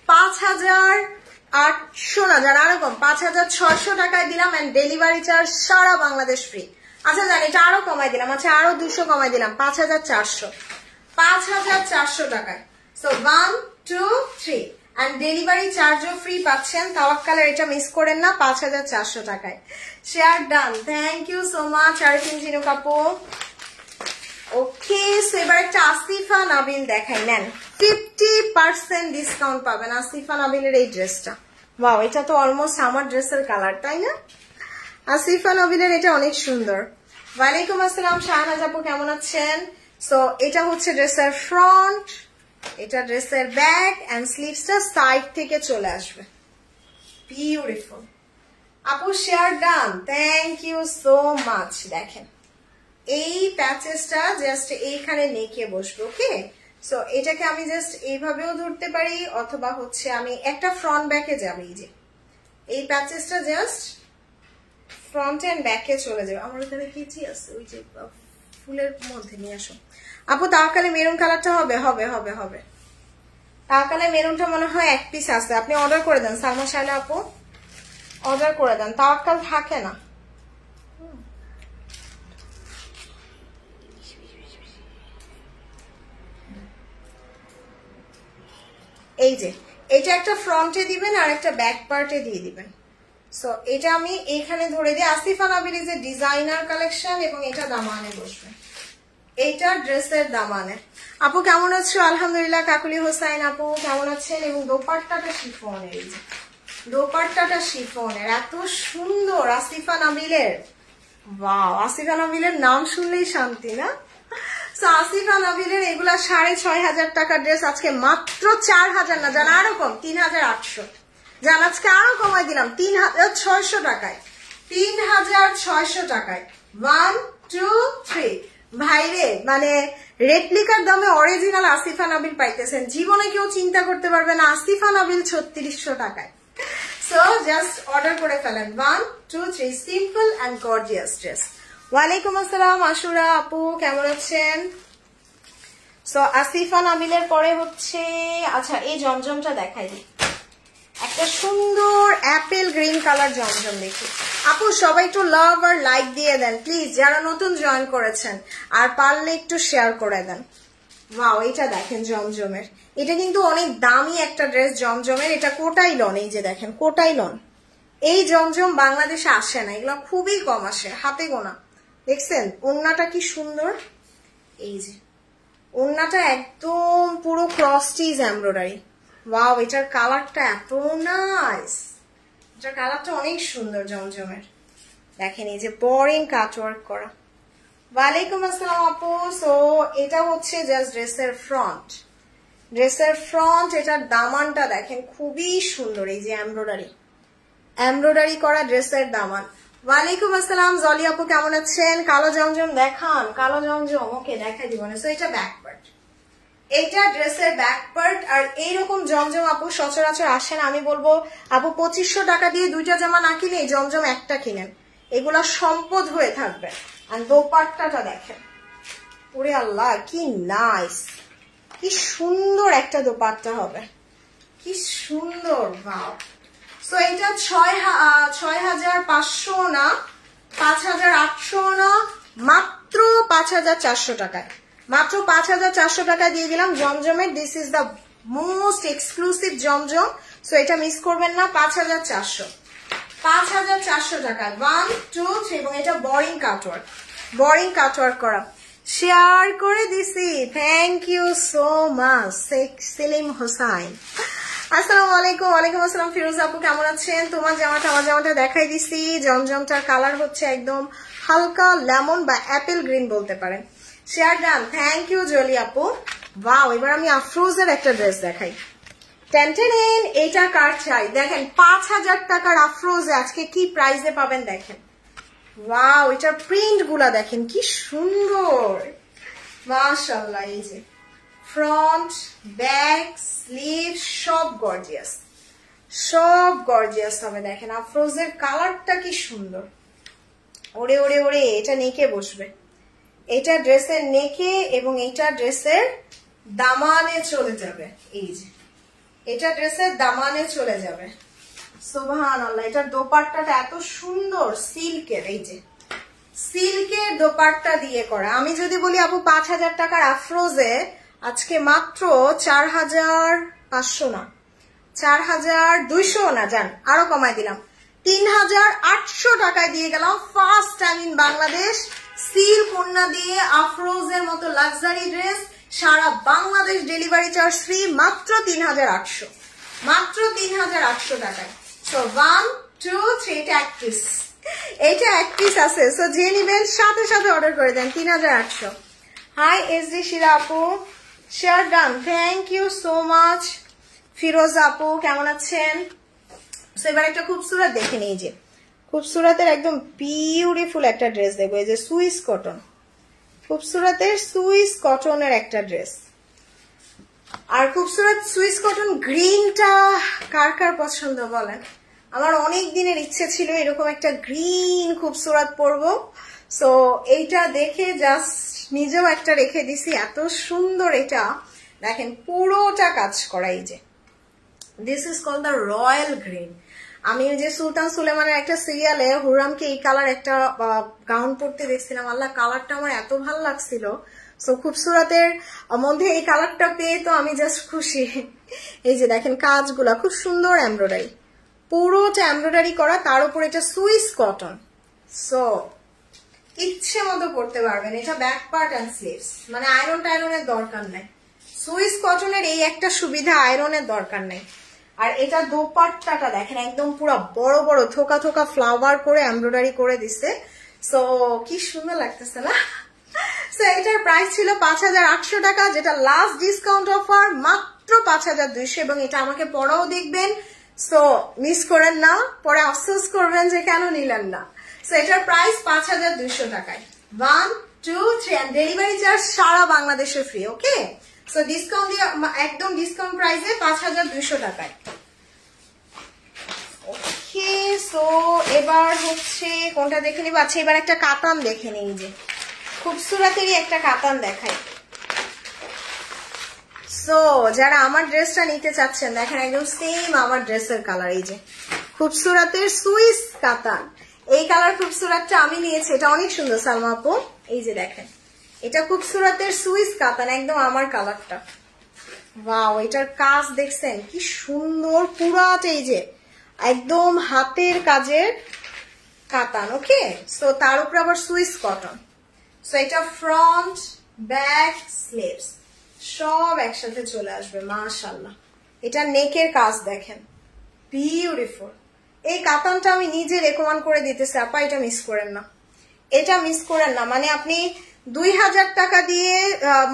৫,৮০০ না, যারা আরো কম ৫,৬০০ টাকায় দিলাম, এন্ড ডেলিভারি চার্জ সারা বাংলাদেশ ফ্রি। আচ্ছা জানি এটা আরো কমাই দিলাম, আচ্ছা আরো ২০০ কমাই দিলাম, ৫,৪০০ টাকায়। সো 1 2 3 এন্ড ডেলিভারি চার্জও ফ্রি পাচ্ছেন। তাওয়াক্কালের এটা মিস করেন না, ৫,৪০০ টাকায়। Share done, thank you so much Arifin Jinuk আপু। ওকে, সো এবার একটা আসিফা নাবিল দেখাই, নেন 50% ডিসকাউন্ট পাবেন আসিফা নাবিলের এই ড্রেসটা। ওয়াও, এটা তো অলমোস্ট আমার ড্রেসের কালার, তাই না? আসিফা নাবিলের এটা অনেক সুন্দর। ওয়ালাইকুম আসসালাম শাহনাজ আপু, কেমন আছেন? সো এটা হচ্ছে ড্রেসের ফ্রন্ট, এটা ড্রেসের ব্যাক, এন্ড স্লিভসটা সাইড থেকে চলে আসবে, বিউটিফুল। আপু share done, thank you so much. দেখেন এই প্যাচেসটা জাস্ট এইখানে নেকে বসবে। ওকে, সো এটাকে আমি জাস্ট এইভাবেও ধরতে পারি, অথবা হচ্ছে আমি একটা ফ্রন্ট ব্যাকে যাবে, এই যে এই প্যাচেসটা জাস্ট ফ্রন্ট এন্ড ব্যাকে চলে যাবে। আমার এখানে কেচি আছে, ওই যে ফুলের মধ্যে নিয়ে আসো। আপু তাওয়াক্কালে মেরুন কালারটা হবে? হবে হবে হবে। তাওয়াক্কালে মেরুনটা মনে হয় এক পিস আছে, আপনি অর্ডার করে দেন সালমা শাইলা আপু, অর্ডার করে দেন, তাওয়াক্কাল থাকে না। এই যে এটা একটা ফ্রন্টে দিবেন আর একটা ব্যাক পার্টে দিয়ে দিবেন। সো এটা আমি এইখানে ধরে দিই। Asifa Nabil is a designer collection, এবং এটা দামানে বসবে, এইটা ড্রেসের দামানে। আপু কেমন আছো? আলহামদুলিল্লাহ। কাকুলি হোসাইন আপু কেমন আছেন? এবং দোপাট্টাটা শিফনের, এই যে দোপাট্টাটা শিফনের, এত সুন্দর আসিফা নাবিলের। ওয়াও, আসিফা নাবিলের নাম শুনলেই শান্তি না? আসিফা নাবিলের এগুলা 6,500 টাকার ড্রেস আজকে মাত্র 4,000 না জান, আরো কম 3,800 জান, আজকে আরো কমাই দিলাম 3,600 টাকায়, 3,600 টাকায়। 1 2 3 ভাইরে, মানে রেপ্লিকার দামে অরিজিনাল আসিফা নাবিল পাইতেছেন। জীবনে কেউ চিন্তা করতে পারবে না আসিফা নাবিল 3600 টাকায়। সো জাস্ট অর্ডার করে ফেলেন। 1 2 3 সিম্পল অ্যান্ড গর্জিয়াস ড্রেস। ওয়ালাইকুম আসসালাম আশুরা আপু, কেমন আছেন? সো আসিফা নাবিলের পরে হচ্ছে, আচ্ছা এই জমজমটা দেখাই দিই, একটা সুন্দর অ্যাপেল গ্রিন কালার জমজম দেখি। আপু সবাই একটু লাভ আর লাইক দিয়ে দেন প্লিজ, যারা নতুন জয়েন করেছেন, আর পারলে একটু শেয়ার করে দেন। ওয়াও, এটা দেখেন জমজমের, এটা কিন্তু অনেক দামি একটা ড্রেস জমজমের, এটা কোটাই লন। এই যে দেখেন কোটাই লন, এই জমজম বাংলাদেশে আসে না, এগুলো খুবই কম আসে, হাতে গোনা। দেখছেন ওড়নাটা কি সুন্দর, এই যে ওড়নাটা একদম পুরো ক্রস স্টিচ এমব্রয়ডারি। ওয়াও, এটার কালারটা এত নাইস, এটার কালারটা অনেক সুন্দর জমজমের। দেখেন এই যে বোরিং কাটওয়ার্ক করা। ওয়ালাইকুম আসসালাম আপু। সো এটা হচ্ছে জাস্ট ড্রেসের ফ্রন্ট, ড্রেসের ফ্রন্ট, এটার দামানটা দেখেন খুবই সুন্দর, এই যে এমব্রয়ডারি করা ড্রেসের দামান। ওয়ালাইকুম আসসালাম জলি আপু, কেমন আছেন? কালো জমজম দেখান, কালো জমজম ওকে দেখাই দিব না। সো এটা ব্যাক পার্ট, এইটা ড্রেসের ব্যাক পার্ট। আর এইরকম জমজম আপু সচরাচর আসেন, আমি বলবো আপু 2500 টাকা দিয়ে 2টা জামা না কিনে এই জমজম একটা কিনেন, এগুলা সম্পদ হয়ে থাকবে। আর দোপাট্টাটা দেখেন, ওরে আল্লাহ কি নাইস, কি সুন্দর একটা দোপাট্টা হবে, কি সুন্দর। ভাও, সো এটা 6,500 না, 5,800 না, মাত্র 5,400 টাকায়, মাত্র 5,400 টাকা দিয়ে দিলাম জমজমের। This is the most exclusive Zamzam, so এটা মিস করবেন না। 5,400 টাকায় 1 2 3। এবং এটা বোরিং কাটওয়ার্ক করা। শেয়ার করে দিছি, thank you so much Selim Hossain. আসসালামু আলাইকুম। ওয়ালাইকুম আসসালাম ফিরোজ আপু, কেমন আছেন? তোমার জামাটা আমার জামাটা দেখাই দিছি। জমজমটার কালার হচ্ছে একদম হালকা লেমন বা অ্যাপেল গ্রিন বলতে পারেন। Share done, thank you Jolly আপু। ওয়াও, এবার আমি আফরোজের একটা ড্রেস দেখাই। টেনটেন, এইটা কার চাই? দেখেন 5,000 টাকার আফরোজে আজকে কি প্রাইসে পাবেন দেখেন। ওয়াও, এটার প্রিন্ট গুলা দেখেন কি সুন্দর, মাশাআল্লাহ। এই যে ফ্রন্ট, ব্যাক, স্লিভ সব গর্জিয়াস হবে। দেখেন আফরোজের কালারটা কি সুন্দর, ওরে ওরে ওরে, এটা নেকে বসবে, এটা ড্রেসের নেকে এবং এটা ড্রেসের দামানে চলে যাবে। এই যে এটা ড্রেসের দামানে চলে যাবে, সুবহানাল্লাহ। এটার দোপাট্টাটা এত সুন্দর সিল্কের, এই যে সিল্কের দোপাট্টা দিয়ে করা। আমি যদি বলি আপু 5,000 টাকার আফরোজে আজকে মাত্র 4,500 না, 4,200 না, জান আরো কমাই দিলাম, 3,800 টাকায় দিয়ে গেলাম। First time in Bangladesh silk ওড়না দিয়ে আফরোজের মতো লাক্সারি ড্রেস, সারা বাংলাদেশ ডেলিভারি চার্জ ফ্রি, মাত্র 3,800, মাত্র 3,800 টাকায়। সো 1 2 3, এটা এক পিস আছে, সো যে নিবেন সাথে সাথে অর্ডার করে দেন। 3,800। হাই এসডি শিরা আপু, share done, thank you so much. Firoz আপু কেমন আছেন? এবার একটা খুবসুরত দেখে নিই, যে খুবসুরতের একদম বিউটিফুল একটা ড্রেস দেখবো। এই যে সুইস কটন, খুবসুরতের সুইস কটনের একটা ড্রেস। আর খুবসুরত সুইস কটন গ্রিনটা কার কার পছন্দ বলেন? আমার অনেক দিনের ইচ্ছে ছিল এরকম একটা গ্রিন খুবসুরত পরবো। সো এইটা দেখে জাস্ট নিজেও একটা রেখে দিছি, এত সুন্দর। এটা দেখেন পুরোটা কাজ করা। এই যে this is call the royal green. আমি যে সুলতান সুলেমানের একটা সিরিয়ালে হুররামকে এই কালার একটা গাউন পরতে দেখছিলাম, আল্লাহ কালারটা আমার এত ভালো লাগছিল। সো খুবসুরতের মধ্যে এই কালারটা পেয়ে তো আমি জাস্ট খুশি। এই যে দেখেন কাজগুলা খুব সুন্দর, এমব্রয়ডারি, পুরোটা এমব্রয়ডারি করা, তার উপর এটা সুইস কটন। সো ইচ্ছে মতো পড়তে পারবেন। এটা ব্যাক পার্ট এন্ড স্লিভস, মানে আয়রন টায়রনের দরকার নাই। সুইস কটনের এই একটা সুবিধা, আয়রনের দরকার নাই। আর এটা দোপাট্টাটা দেখেন একদম পুরো বড় বড় থোকা থোকা ফ্লাওয়ার করে এমব্রয়ডারি করে দিছে। সো কি সুন্দর লাগতেছে না? সো এটার প্রাইস ছিল 5800 টাকা, যেটা লাস্ট ডিসকাউন্ট অফার মাত্র 5200, এবং এটা আমাকে পরেও দেখবেন, সো মিস করেন না, পরে আফসোস করবেন যে কেন নিলেন না। সো এটার প্রাইস 5200 টাকায়। 1 2 3 এন্ড ডেলিভারি চার্জ সারা বাংলাদেশে ফ্রি। ওকে, সো ডিসকাউন্ট দিয়ে একদম ডিসকাউন্ট প্রাইসে 5200 টাকায়। ওকে, সো এবার হচ্ছে কোনটা দেখে নিব? আচ্ছা, এবার একটা কাতান দেখে নিই, যে খুবসুরতেরই একটা কাতান দেখাই। সো যারা আমার ড্রেসটা নিতে চাচ্ছেন, দেখেন একদম সেম আমার ড্রেসের কালার, এই যে খুবসুরতের সুইস কাতান। এই কালার খুবসুরতটা আমি নিয়েছি, এটা অনেক সুন্দর সালমা আপু। এই যে দেখেন, এটা খুবসুরতের সুইস কাতান, একদম আমার কালারটা। ওয়াও, এটার কাজ দেখছেন কি সুন্দর, পুরাটা এই যে একদম হাতের কাজের কাতান। ওকে, সো তার উপর আবার সুইস কটন। সো এটা ফ্রন্ট ব্যাক স্লিভস সব একসাথে চলে আসবে, মাশাআল্লাহ। এটা নেকের কাজ দেখেন, বিউটিফুল। এই কাতানটা আমি নিজে রেকমেন্ড করে দিতেছি, আপা এটা মিস করেন না, এটা মিস করেন না। মানে আপনি 2000 টাকা দিয়ে,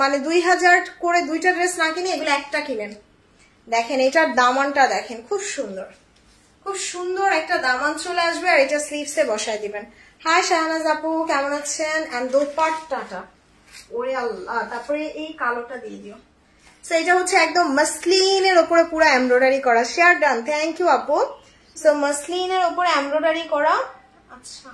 মানে 2000 করে দুইটা ড্রেস না কিনে এগুলো একটা কিনেন। দেখেন এটার দামানটা দেখেন, খুব সুন্দর, খুব সুন্দর একটা দামান চলে আসবে, আর এটা স্লিভসে বসায় দিবেন। হাই শাহনাজ আপু, কেমন আছেন? এন্ড দোপাট্টাটা, ওরে আল্লাহ, তারপরে এই কালোটা দিয়ে দিও। সো এটা হচ্ছে একদম মাসলিনের উপরে পুরো এমব্রয়ডারি করা। শেয়ার ডান, থ্যাংক ইউ আপু। সো মাসলিনের উপরে এমব্রয়ডারি করা। আচ্ছা,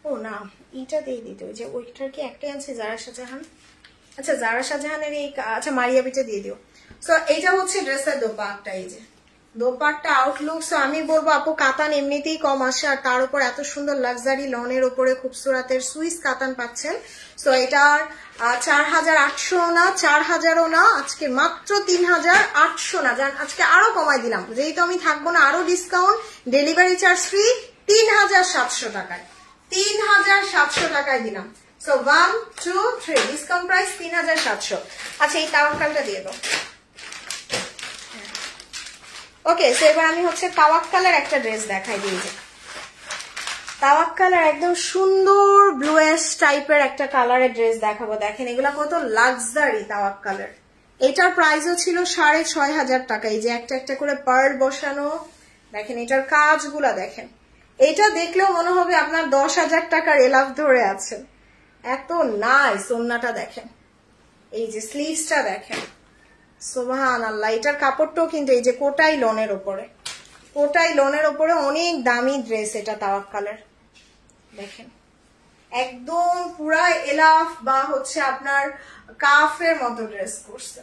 ও না, এইটা দিয়ে দিতে, ওই যে ওইটার কি একটাই আছে, জারা শাহজাহান। আচ্ছা, জারা শাহজাহানের এই, আচ্ছা মারিয়াবিটা দিয়ে দিও। সো এইটা হচ্ছে ড্রেসের দোপাট্টা, এই যে দোপাট্টা আউটলুক। সো আমি বলবো আপু, কাতান এমনিতেই কম আসে, আর তার উপর এত সুন্দর লাক্সারি লনের উপরে খুবসুরতের সুইস কাতান পাচ্ছেন। সো এটার 4800 না, 4000ও না, আজকে মাত্র 3800 না, জান আজকে আরো কমাই দিলাম, যেহেতু আমি থাকবো না, আরো ডিসকাউন্ট, ডেলিভারি চার্জ ফ্রি, 3700 টাকায়, 3700 টাকায় দিলাম। So 1 2 3 discount price 3700। আচ্ছা, এই তাওয়াক্কালটা দিয়ে দাও। ওকে, সো এবার আমি হচ্ছে তাওয়াক্কালের একটা ড্রেস দেখাই দিয়েছি। তাওয়াক্কালের একদম সুন্দর ব্লুয়েস টাইপের একটা কালারের ড্রেস দেখাবো। দেখেন এগুলা কত লাক্সারি তাওয়াক্কালের। এটার প্রাইসও ছিল 6500 টাকা। এই যে একটা একটা করে পার্ল বসানো, দেখেন এটার কাজগুলা দেখেন, এটা দেখলেও মনে হবে আপনার 10,000 টাকার এলাভ ধরে আছে, এত নাইস। ওন্নাটা দেখেন, এই যে স্লিভসটা দেখেন, সুবহানাল্লাহ। এটার কাপড়টাও কিন্তু এই যে কোটাই লনের উপরে, কোটাই লনের উপরে, অনেক দামি ড্রেস এটা তাওয়াক্কালের। দেখেন একদম পুরা এলাফ বা হচ্ছে আপনার কাফের মতো ড্রেস করছে।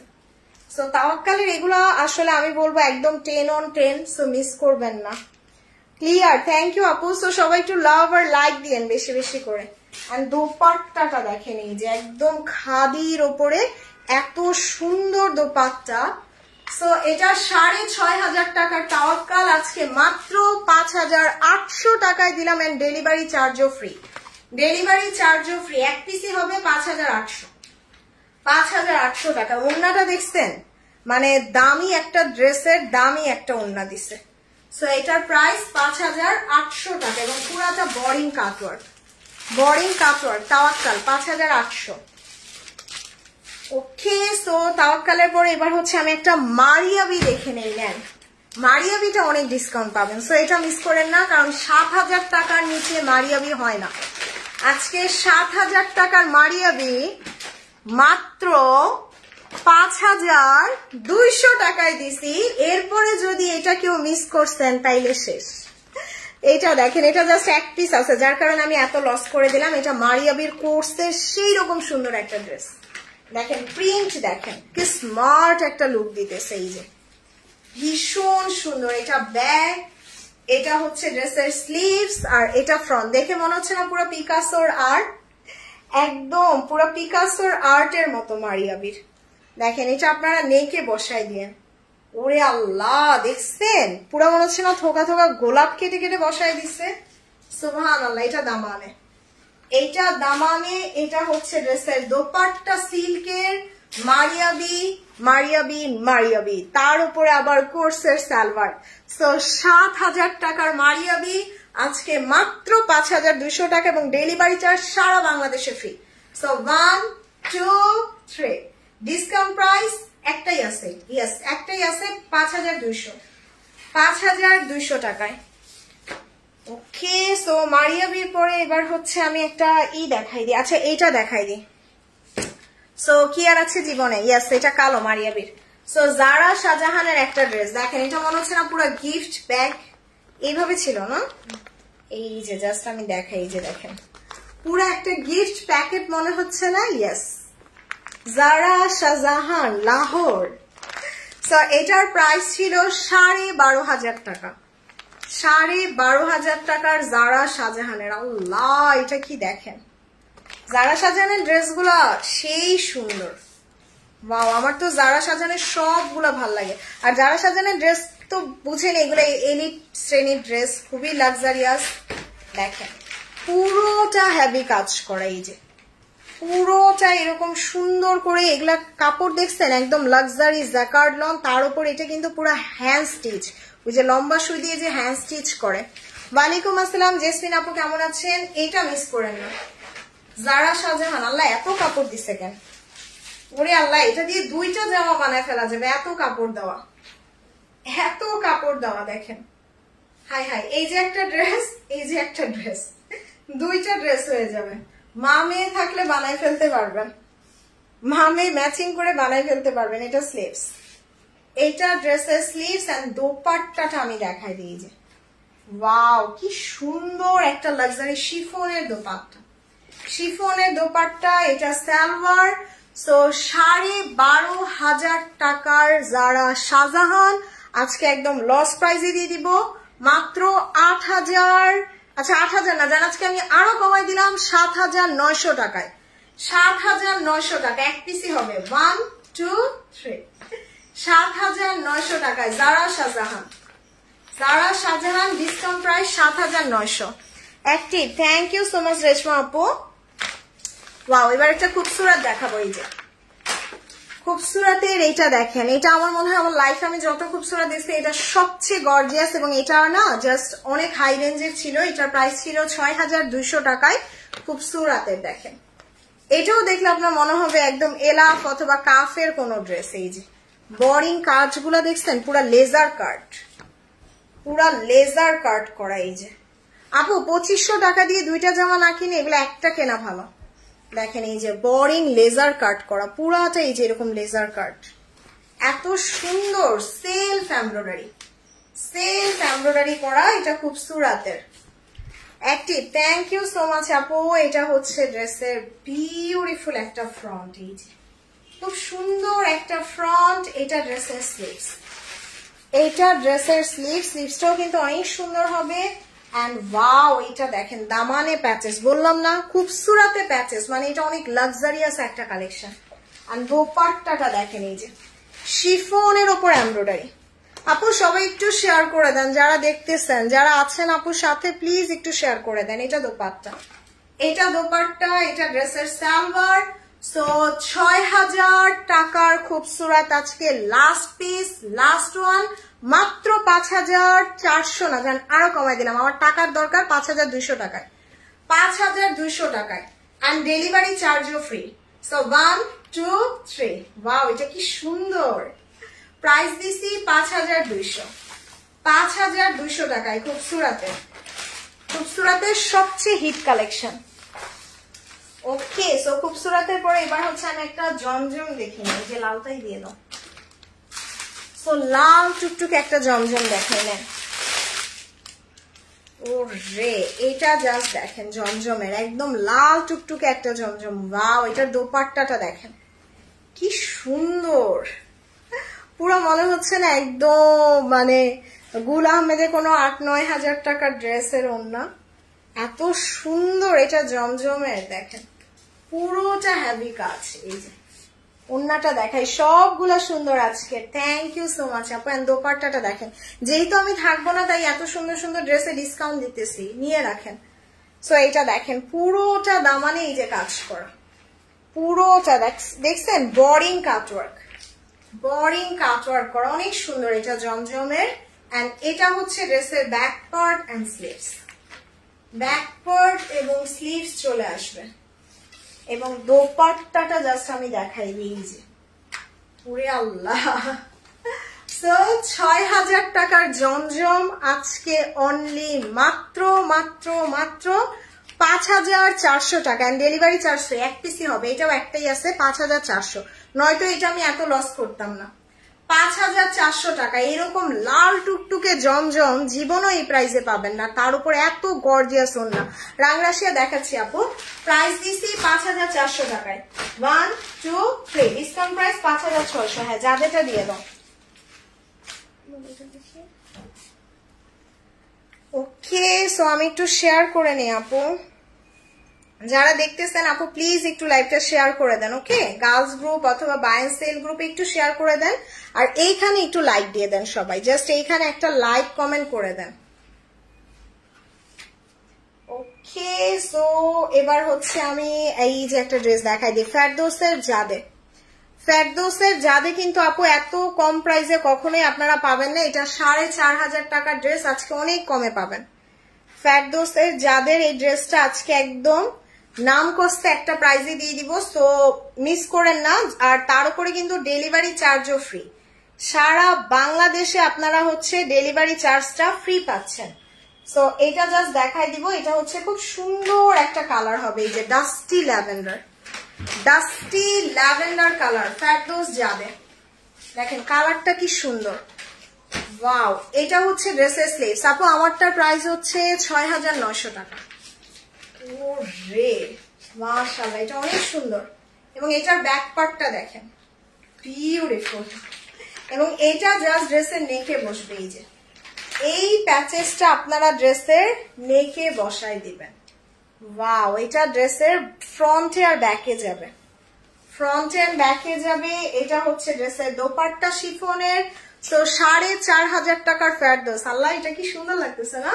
সো তাওয়াক্কালের এগুলা আসলে আমি বলবো একদম 10 on 10, সো মিস করবেন না। ক্লিয়ার, থ্যাংক ইউ আপু। সো সবাই একটু লাভ আর লাইক দিয়েন বেশি বেশি করে। এন্ড দোপাট্টাটা দেখেন, এই যে একদম খাদির ওপরে এত সুন্দর দোপাট্টা। সো এটা 6500 টাকার তাওয়াক্কাল আজকে মাত্র 5800 টাকায় দিলাম, এন্ড ডেলিভারি চার্জও ফ্রি, ডেলিভারি চার্জও ফ্রি। এক পিসি হবে 5800 টাকা। ওন্নাটা দেখছেন, মানে দামি একটা ড্রেসের দামি একটা ওন্না দিছে। সো এটার প্রাইস 5800 টাকা, এবং পুরাটা বোরিং কাটওয়ার্ক, বোরিং কাটওয়ার্ক তাওয়াক্কাল 5800। ওকে, সো তাওয়াক্কালের পরে এবার হচ্ছে আমি একটা মারিয়াবি দেখে নেই। নেন, মারিয়াবিটা অনেক ডিসকাউন্ট পাবেন, সো এটা মিস করেন না, কারণ 7000 টাকার নিচে মারিয়াবি হয় না। আজকে 7000 টাকার মারিয়াবি মাত্র 5200 টাকায় দিছি। এরপরে যদি এটা কেউ মিস করছেন তাইলে শেষ। এটা দেখেন, এটা জাস্ট এক পিস আছে, যার কারণে আমি এত লস করে দিলাম। এটা মারিয়াবির কোর্সের সেই রকম সুন্দর একটা ড্রেস। দেখেন প্রিন্ট, দেখেন কি স্মার্ট একটা লুক দিতেছে, এই যে ভীষণ সুন্দর। এটা ব্যাক, এটা হচ্ছে ড্রেসের স্লিভস, আর এটা ফ্রন্ট। দেখে মনে হচ্ছে না পুরো পিকাসোর আর্ট, একদম পুরো পিকাসোর আর্টের মতো মারিয়াবির। দেখেন এটা আপনারা নেকে বসাই দিয়েন, ওরে আল্লাহ দেখছেন, পুরো মনে হচ্ছে না থোকা থোকা গোলাপ কেটে কেটে বসাই দিচ্ছে। সুবহানাল্লাহ। এটা দামানে, এইটা দামানে, এটা হচ্ছে ড্রেসের দোপাট্টা সিল্কের মারিয়াবি মারিয়াবি মারিয়াবি, তার উপরে আবার কোর্সের সালোয়ার। সো 7,000 টাকার মারিয়াবি আজকে মাত্র 5,200 টাকা এবং ডেলিভারি চার্জ সারা বাংলাদেশে ফ্রি। সো 1 2 3 ডিসকাউন্ট প্রাইস একটাই আছে, ইয়েস একটাই আছে, 5,200 টাকায়। ওকে, সো মারিয়াবির পরে এবার হচ্ছে আমি একটা দেখাই দিই। আচ্ছা এইটা দেখাই দিই। সো কি আর আছে জীবনে, ইয়েস এটা কালো মারিয়াবির। সো জারা শাহজাহানের একটা ড্রেস দেখেন, এটা মনে হচ্ছে না পুরো গিফট ব্যাগ এইভাবে ছিল না, এই যে জাস্ট আমি দেখাই, এই যে দেখেন পুরো একটা গিফট প্যাকেট মনে হচ্ছে না, ইয়েস জারা শাহজাহান লাহোর। সো এটার প্রাইস ছিল 12,500 টাকা, 12,500 টাকার জারা শাহজাহানের। আল্লাহ এটা কি দেখেন, জারা শাহজাহানের ড্রেসগুলা সেই সুন্দর। ওয়াও, আমার তো জারা শাহজাহানের সবগুলা ভাল লাগে। আর জারা শাহজাহানের ড্রেস তো বুঝেন এগুলো এলিট শ্রেণীর ড্রেস, খুবই লাক্সারিয়াস। দেখেন পুরোটা হেভি কাজ করা, এই যে পুরোটা এরকম সুন্দর করে, এগুলা কাপড় দেখছেন একদম লাক্সারি জ্যাকার্ড লন, তার উপর এটা কিন্তু পুরো হ্যান্ড স্টিচ, ওই যে লম্বা সুই দিয়ে যে হ্যান্ড স্টিচ করে। ওয়ালাইকুম আসসালাম জেসমিন আপু, কেমন আছেন? এইটা মিস করেন না, জারা শাহজাহান। আল্লাহ এত কাপড় দিছে কেন, ওরে আল্লাহ এটা দিয়ে 2টা জামা বানায় ফেলা যাবে, এত কাপড় দেওয়া, এত কাপড় দেওয়া। দেখেন হাই হাই, এই যে একটা ড্রেস, এই যে একটা ড্রেস, 2টা ড্রেস হয়ে যাবে। মা মেয়ে থাকলে বানায় ফেলতে পারবেন, মা মেয়ে ম্যাচিং করে বানায় ফেলতে পারবেন। এটা স্লিভস, এইটা ড্রেসের স্লিভস এন্ড দোপাট্টাটা আমি দেখাই দিই, যে ওয়াও কি সুন্দর একটা লাক্সারি শিফনের দোপাট্টা, শিফনের দোপাট্টা, এটা সালোয়ার। সো 12,500 টাকার জারা শাহজাহান আজকে একদম লস প্রাইসে দিয়ে দিব মাত্র 8,000। আচ্ছা 8,000 না, জান আজকে আমি আরো কমাই দিলাম 7,900 টাকায়, 7,900 টাকা এক পিসি হবে, 1 2 3 7,900 টাকায় জারা শাহজাহান, জারা শাহজাহান ডিসকাউন্ট প্রাইস 7,900 একটি। Thank you so much Reshma আপু। ওয়াও, এবার একটা খুবসুরত দেখাবো, এই যে খুবসুরতের এইটা দেখেন, এটা আমার মনে হয় আমার লাইফে আমি যত খুবসুরত দেখছি এটা সবচেয়ে গর্জিয়াস, এবং এটা না জাস্ট অনেক হাই রেঞ্জের ছিল। এটার প্রাইস ছিল 6,200 টাকায়। খুবসুরতের দেখেন, এটাও দেখলে আপনার মনে হবে একদম এলাফ অথবা কাফের কোন ড্রেস। এই যে বোরিং কাটগুলো দেখছেন, পুরা লেজার কাট, পুরা লেজার কাট করা। এই যে আপু 2,500 টাকা দিয়ে 2টা জামা না কিনে এগুলো একটা কেনা ভালো। দেখেন এই যে বোরিং লেজার কাট করা পুরাটা, এই যে এরকম লেজার কাট, এত সুন্দর সেলফ এমব্রয়ডারি করা, এটা খুবসুরতের একটি। থ্যাংক ইউ সো মাচ আপু। এটা হচ্ছে ড্রেসের বিউটিফুল একটা ফ্রন্ট, এই যে খুব সুন্দর একটা ফ্রন্ট। এটা ড্রেসের স্লিভস, এইটা ড্রেসের স্লিভসটাও কিন্তু অনেক সুন্দর হবে। এন্ড ওয়াও, এটা দেখেন দামানে প্যাচেস, বললাম না খুবসুরতে প্যাচেস, মানে এটা অনেক লাক্সারিয়াস একটা কালেকশন। আর দোপাট্টাটা দেখেন, এই যে শিফনের ওপর এমব্রয়ডারি। আপু সবাই একটু শেয়ার করে দেন, যারা দেখতেছেন, যারা আছেন আপুর সাথে প্লিজ একটু শেয়ার করে দেন। এটা দোপাট্টা, এটা দোপাট্টা, এটা ড্রেসের সালোয়ার। সো 6,000 টাকার খুবসুরত আজকে লাস্ট পিস, লাস্ট ওয়ান, মাত্র 5,400 না, জান আরো কমাই দিলাম, আমার টাকার দরকার 5,200 টাকায়, 5,200 টাকায় এন্ড ডেলিভারি চার্জও ফ্রি। সো 1 2 3 ওয়াও, এটা কি সুন্দর। প্রাইস দিছি 5,200, 5,200 টাকায় খুবসুরতের, খুবসুরতের সবচেয়ে হিট কালেকশন। ওকে, সো খুবসুরতের পরে এবার হচ্ছে আমি একটা জমজম দেখি, এই যে লালটাই দিয়ে দাও। সো লাল টুকটুক একটা জমজম দেখাই নেন। ও রে, এটা জাস্ট দেখেন জমজমের একদম লাল টুকটুকে একটা জমজম। ওয়াও, এটার দোপাট্টাটা দেখেন কি সুন্দর, পুরো মনে হচ্ছে না একদম মানে গুল আহমেদের কোনো 8-9 হাজার টাকার ড্রেসের ওড়না, এত সুন্দর এটা জমজমের। দেখেন পুরোটা হেভি কাজ, এই যে ওড়নাটা দেখাই, সবগুলা সুন্দর আজকে। থ্যাংক ইউ সো মাচ আপু। এন্ড দোপাট্টাটা দেখেন, যেহেতু আমি থাকবো না তাই এত সুন্দর সুন্দর ড্রেসে ডিসকাউন্ট দিতেছি, নিয়ে রাখেন। সো এইটা দেখেন পুরোটা দামানে এই যে কাজ করা, পুরোটা দেখছেন বোরিং কাটওয়ার্ক, বোরিং কাটওয়ার্ক করা, অনেক সুন্দর। এটা জমজমের এন্ড এটা হচ্ছে ড্রেসের back part and sleeves, back part এবং স্লিভস চলে আসবে। এবং দোপাট্টাটা জাস্ট আমি দেখাই দিই যে পুরে আল্লাহ। সো ৬,০০০ টাকার জমজম আজকে অনলি মাত্র মাত্র মাত্র ৫,৪০০ টাকা। ডেলিভারি চার্জ এক পিসি হবে, এটাও একটাই আছে ৫,৪০০, নয়তো এটা আমি এত লস করতাম না। ৫,৪০০ টাকা এরকম লাল টুকটুকে জমজম জীবনও এই প্রাইসে পাবেন না, তার উপর এত গর্জিয়াস ওড়না। রাংরাশিয়া দেখাচ্ছি আপু, প্রাইস দিছি ৫,৪০০ টাকায়। 1 2 3 ডিসকাউন্ট প্রাইস ৫,৬০০। হ্যাঁ যাদেরটা দিয়ে দাও। ওকে, সো আমি একটু শেয়ার করে নিই আপু, যারা দেখতেছেন আপু প্লিজ একটু লাইভটা শেয়ার করে দেন। ওকে, গার্লস গ্রুপ অথবা বাই এন্ড সেল গ্রুপে একটু শেয়ার করে দেন, আর এইখানে একটু লাইক দিয়ে দেন সবাই, জাস্ট এইখানে একটা লাইক কমেন্ট করে দেন। ওকে, সো এবার হচ্ছে আমি এই যে একটা ড্রেস দেখাই দিই, ফেরদৌসের জাদে। ফেরদৌসের জাদে কিন্তু আপু এত কম প্রাইসে কখনোই আপনারা পাবেন না, এটা ৪,৫০০ টাকার ড্রেস আজকে অনেক কমে পাবেন। ফেরদৌসের জাদের এই ড্রেসটা আজকে একদম নাম কস্তে একটা প্রাইজে দিয়ে দিব, সো মিস করেন না। আর তার উপরে কিন্তু ডেলিভারি চার্জও ফ্রি, সারা বাংলাদেশে আপনারা হচ্ছে ডেলিভারি চার্জটা ফ্রি পাচ্ছেন। সো এটা জাস্ট দেখাই দিব, এটা হচ্ছে খুব সুন্দর একটা কালার হবে, এই যে dusty lavender, dusty lavender colour Ferdous জাদে। দেখেন কালারটা কি সুন্দর, ওয়াও। এটা হচ্ছে ড্রেসের স্লিভস আপু, আমারটার প্রাইস হচ্ছে ৬,৯০০ টাকা। ওরে মাশাআল্লাহ, এটা অনেক সুন্দর। এবং এটার ব্যাক পার্টটা দেখেন বিউটিফুল, এবং এটা জাস্ট ড্রেসের নেকে বসবে। এই যে এই প্যাচেসটা আপনারা ড্রেসের নেকে বসাই দিবেন। ওয়াও, এটা ড্রেসের ফ্রন্টে আর ব্যাকে যাবে, ফ্রন্টে এন্ড ব্যাকে যাবে। এটা হচ্ছে ড্রেসের দোপাট্টা শিফনের। তো ৪,৫০০ টাকার ফেরদৌস, আল্লাহ এটা কি সুন্দর লাগতেছে না,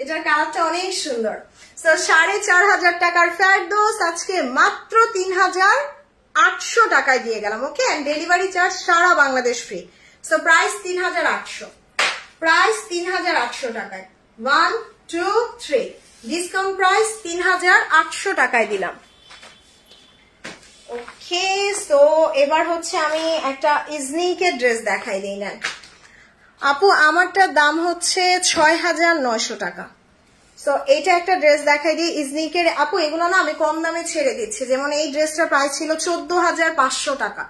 এটার কালারটা অনেক সুন্দর। তো ৪,৫০০ টাকার ফেরদৌস আজকে মাত্র ৩,৮০০ টাকায় দিয়ে গেলাম। ওকে, এন্ড ডেলিভারি চার্জ সারা বাংলাদেশ ফ্রি। সো প্রাইস ৩,৮০০, প্রাইস ৩,৮০০ টাকায়। 1 2 3 ডিসকাউন্ট প্রাইস ৩,৮০০ টাকায় দিলাম। ওকে, সো এবার হচ্ছে আমি একটা ইজনিকের ড্রেস দেখাই দিই না আপু, আমারটার দাম হচ্ছে ৬,৯০০ টাকা। সো এটা একটা ড্রেস দেখাই দিই ইজনিকের আপু, এগুলো না আমি কম দামে ছেড়ে দিচ্ছি। যেমন এই ড্রেসটার প্রাইস ছিল ১৪,৫০০ টাকা,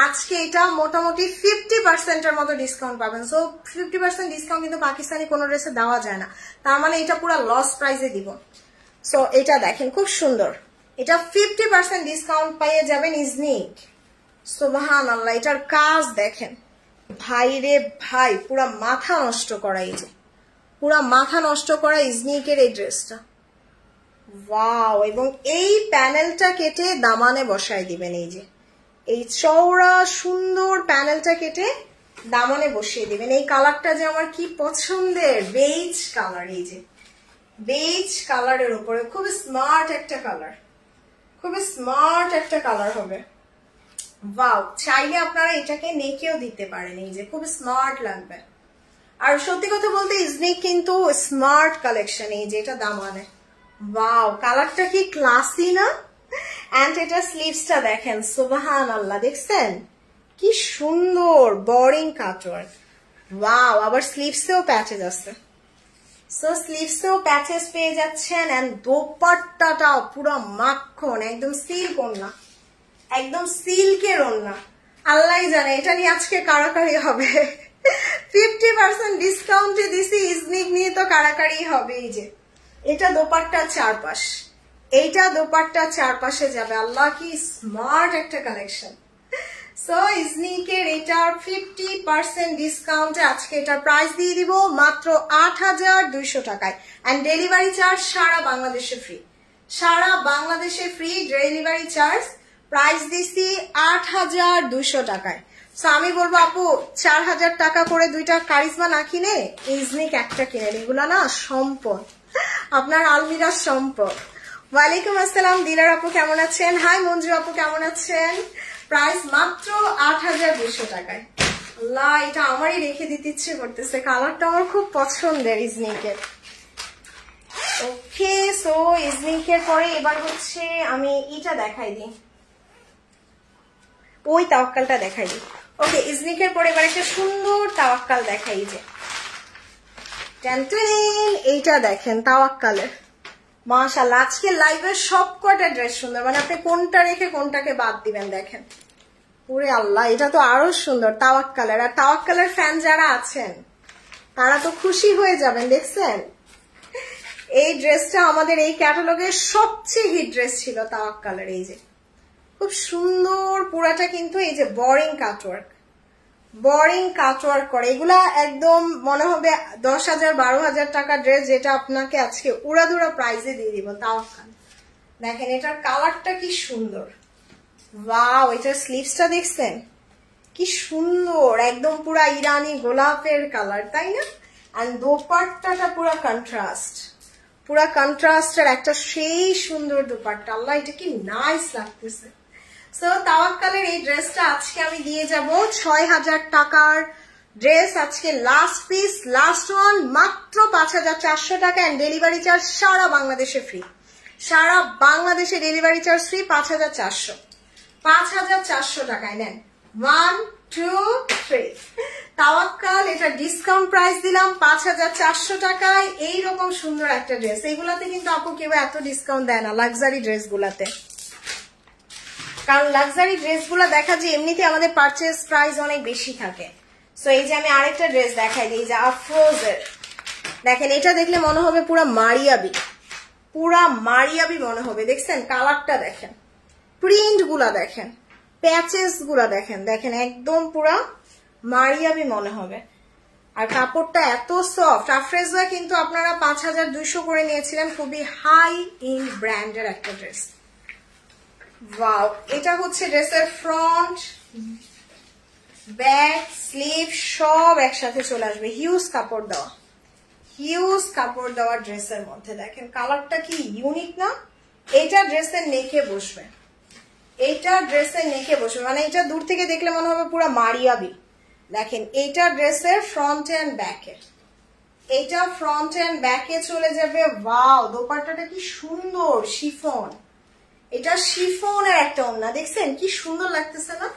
আজকে এটা মোটামুটি 50% মতো ডিসকাউন্ট পাবেন। সো 50% ডিসকাউন্ট কিন্তু পাকিস্তানি কোনো ড্রেসে দেওয়া যায় না, তার মানে এটা পুরো লস প্রাইসে দিব। সো এটা দেখেন খুব সুন্দর, এটা 50% ডিসকাউন্ট পেয়ে যাবেন ইজনিক। সুবহানাল্লাহ, এটার কাজ দেখেন ভাই রে ভাই, পুরা মাথা নষ্ট করা, এই যে পুরা মাথা নষ্ট করা ইজনিকের এই ড্রেসটা, ওয়াও। এবং এই প্যানেলটা কেটে দামানে বসাই দিবেন, এই যে এই চওড়া সুন্দর প্যানেলটা কেটে দামানে বসিয়ে দিবেন। এই কালারটা যে আমার কি পছন্দের, বেজ কালার, এই যে বেজ কালারের উপরে খুব স্মার্ট একটা কালার, খুবই স্মার্ট একটা কালার হবে। ওয়াও, চাইলে আপনারা এটাকে নেকেও দিতে পারেন, এই যে খুব স্মার্ট লাগবে। আর সত্যি কথা বলতে ইজনিক কিন্তু স্মার্ট কালেকশন, এই যে এটা দামানে, ওয়াও কালারটা কি ক্লাসি না। এন্ড এটা স্লিভসটা দেখেন, সুবহানাল্লাহ, দেখছেন কি সুন্দর বোরিং কাটওয়ার্ক, ওয়াও। আবার স্লিভসেও প্যাচেস আছে, সো স্লিভসেও প্যাচেস পেয়ে যাচ্ছেন। এন্ড দোপাট্টাটাও পুরো মাখন, একদম সিল্ক ওড়না, একদম সিল্কের ওড়না। আল্লাহ জানে এটা নিয়ে আজকে কারাকারি হবে। 50% ডিসকাউন্টে দিছি ইজনিক নিয়ে, তো কারাকারি হবে। এই যে এটা দোপাট্টার চারপাশ, এইটা দোপাট্টার চারপাশে যাবে। আল্লাহ কি স্মার্ট একটা কালেকশন। সো ইজনিকের এটার 50% ডিসকাউন্টে আজকে এটার প্রাইস দিয়ে দিব মাত্র ৮,২০০ টাকায়। এন্ড ডেলিভারি চার্জ সারা বাংলাদেশে ফ্রি, সারা বাংলাদেশে ফ্রি ডেলিভারি চার্জ। প্রাইস দিছি ৮,২০০ টাকায়। সো আমি বলবো আপু ৪,০০০ টাকা করে দুইটা কারিজমা না কিনে ইজনিক একটা কিনেন, এগুলা না সম্পদ, আপনার আলমিরার সম্পদ। ওয়ালাইকুম আসসালাম দিলার আপু, কেমন আছেন? হাই মঞ্জু আপু, কেমন আছেন? প্রাইস মাত্র ৮,২০০ টাকায়। আল্লাহ, এটা আমারই রেখে দিতে ইচ্ছে করতেছে, কালারটা আমার খুব পছন্দের ইজনিকের। ওকে, সো ইজনিকের পরে এবার হচ্ছে আমি এটা দেখাই দিই, ওই তাওয়াক্কালটা দেখাই দিই। ওকে, ইজনিকের পরে এবার একটা সুন্দর তাওয়াক্কাল দেখাই, যে এইটা দেখেন তাওয়াক্কালের। মাশাআল্লাহ, আজকে লাইভের সব কটা ড্রেস সুন্দর, মানে আপনি কোনটা রেখে কোনটাকে বাদ দিবেন দেখেন। ওরে আল্লাহ, এটা তো আরো সুন্দর তাওয়াক্কালের। আর তাওয়াক্কালের ফ্যান যারা আছেন তারা তো খুশি হয়ে যাবেন। দেখছেন, এই ড্রেসটা আমাদের এই ক্যাটালগের সবচেয়ে হিট ড্রেস ছিল তাওয়াক্কালের। এই যে খুব সুন্দর পুরাটা, কিন্তু এই যে বোরিং কাটওয়ার্ক করে, এগুলা একদম মনে হবে 10,000 12,000 টাকা ড্রেস, যেটা আপনাকে আজকে উড়াধুরা প্রাইসে দিয়ে দিব। তাওয়াক্কাল দেখেন, এটার কালারটা কি সুন্দর। ওয়াও, এটার স্লিভসটা দেখছেন কি সুন্দর, একদম পুরা ইরানি গোলাপের কালার, তাই না? এন্ড দোপাট্টাটা পুরা কন্ট্রাস্টের একটা সেই সুন্দর দোপাট্টা। আল্লাহ, এটা কি নাইস লাগতেছে। সো তাওয়াক্কালের এই ড্রেসটা আজকে আমি দিয়ে যাব 6,000 টাকার ড্রেস, আজকে লাস্ট পিস, লাস্ট ওয়ান, মাত্র 5,400 টাকা। এন্ড ডেলিভারি চার্জ সারা বাংলাদেশে ফ্রি, সারা বাংলাদেশে ডেলিভারি চার্জ ফ্রি। 5,400 টাকায় নেন। 1 2 3 তাওয়াক্কাল, এটা ডিসকাউন্ট প্রাইস দিলাম 5,400 টাকায়। এইরকম সুন্দর একটা ড্রেস, এইগুলাতে কিন্তু আপু কেউ এত ডিসকাউন্ট দেয় না লাক্সারি ড্রেস গুলাতে, কারণ লাক্সারি ড্রেসগুলো দেখা যায় এমনিতে আমাদের পারচেজ প্রাইস অনেক বেশি থাকে। সো এই যে আমি আরেকটা ড্রেস দেখাই দিই, যে আফরোজের। দেখেন, এটা দেখলে মনে হবে পুরা মারিয়াবি মনে হবে। দেখছেন কালারটা দেখেন, প্রিন্ট গুলা দেখেন, প্যাচেস গুলা দেখেন, দেখেন একদম পুরা মারিয়াবি মনে হবে। আর কাপড়টা এত সফট। আফরোজা কিন্তু আপনারা 5,200 করে নিয়েছিলেন, খুবই হাই ইন ব্র্যান্ডের একটা ড্রেস। ওয়াও, এটা হচ্ছে ড্রেসের ফ্রন্ট, ব্যাক, স্লিভ সব একসাথে চলে আসবে। হিউজ কাপড় দেওয়া ড্রেসের মধ্যে দেখেন কালারটা কি ইউনিক না? এটা ড্রেসের নেকে বসবে, মানে এটা দূর থেকে দেখলে মনে হবে পুরো মারিয়াবি। দেখেন, এইটা ড্রেসের ফ্রন্ট এন্ড ব্যাকে চলে যাবে। ওয়াও, দোপাট্টাটা কি সুন্দর, শিফন। এটা শিফনের একটা ওড়না, দেখছেন কি সুন্দর লাগতেছে না?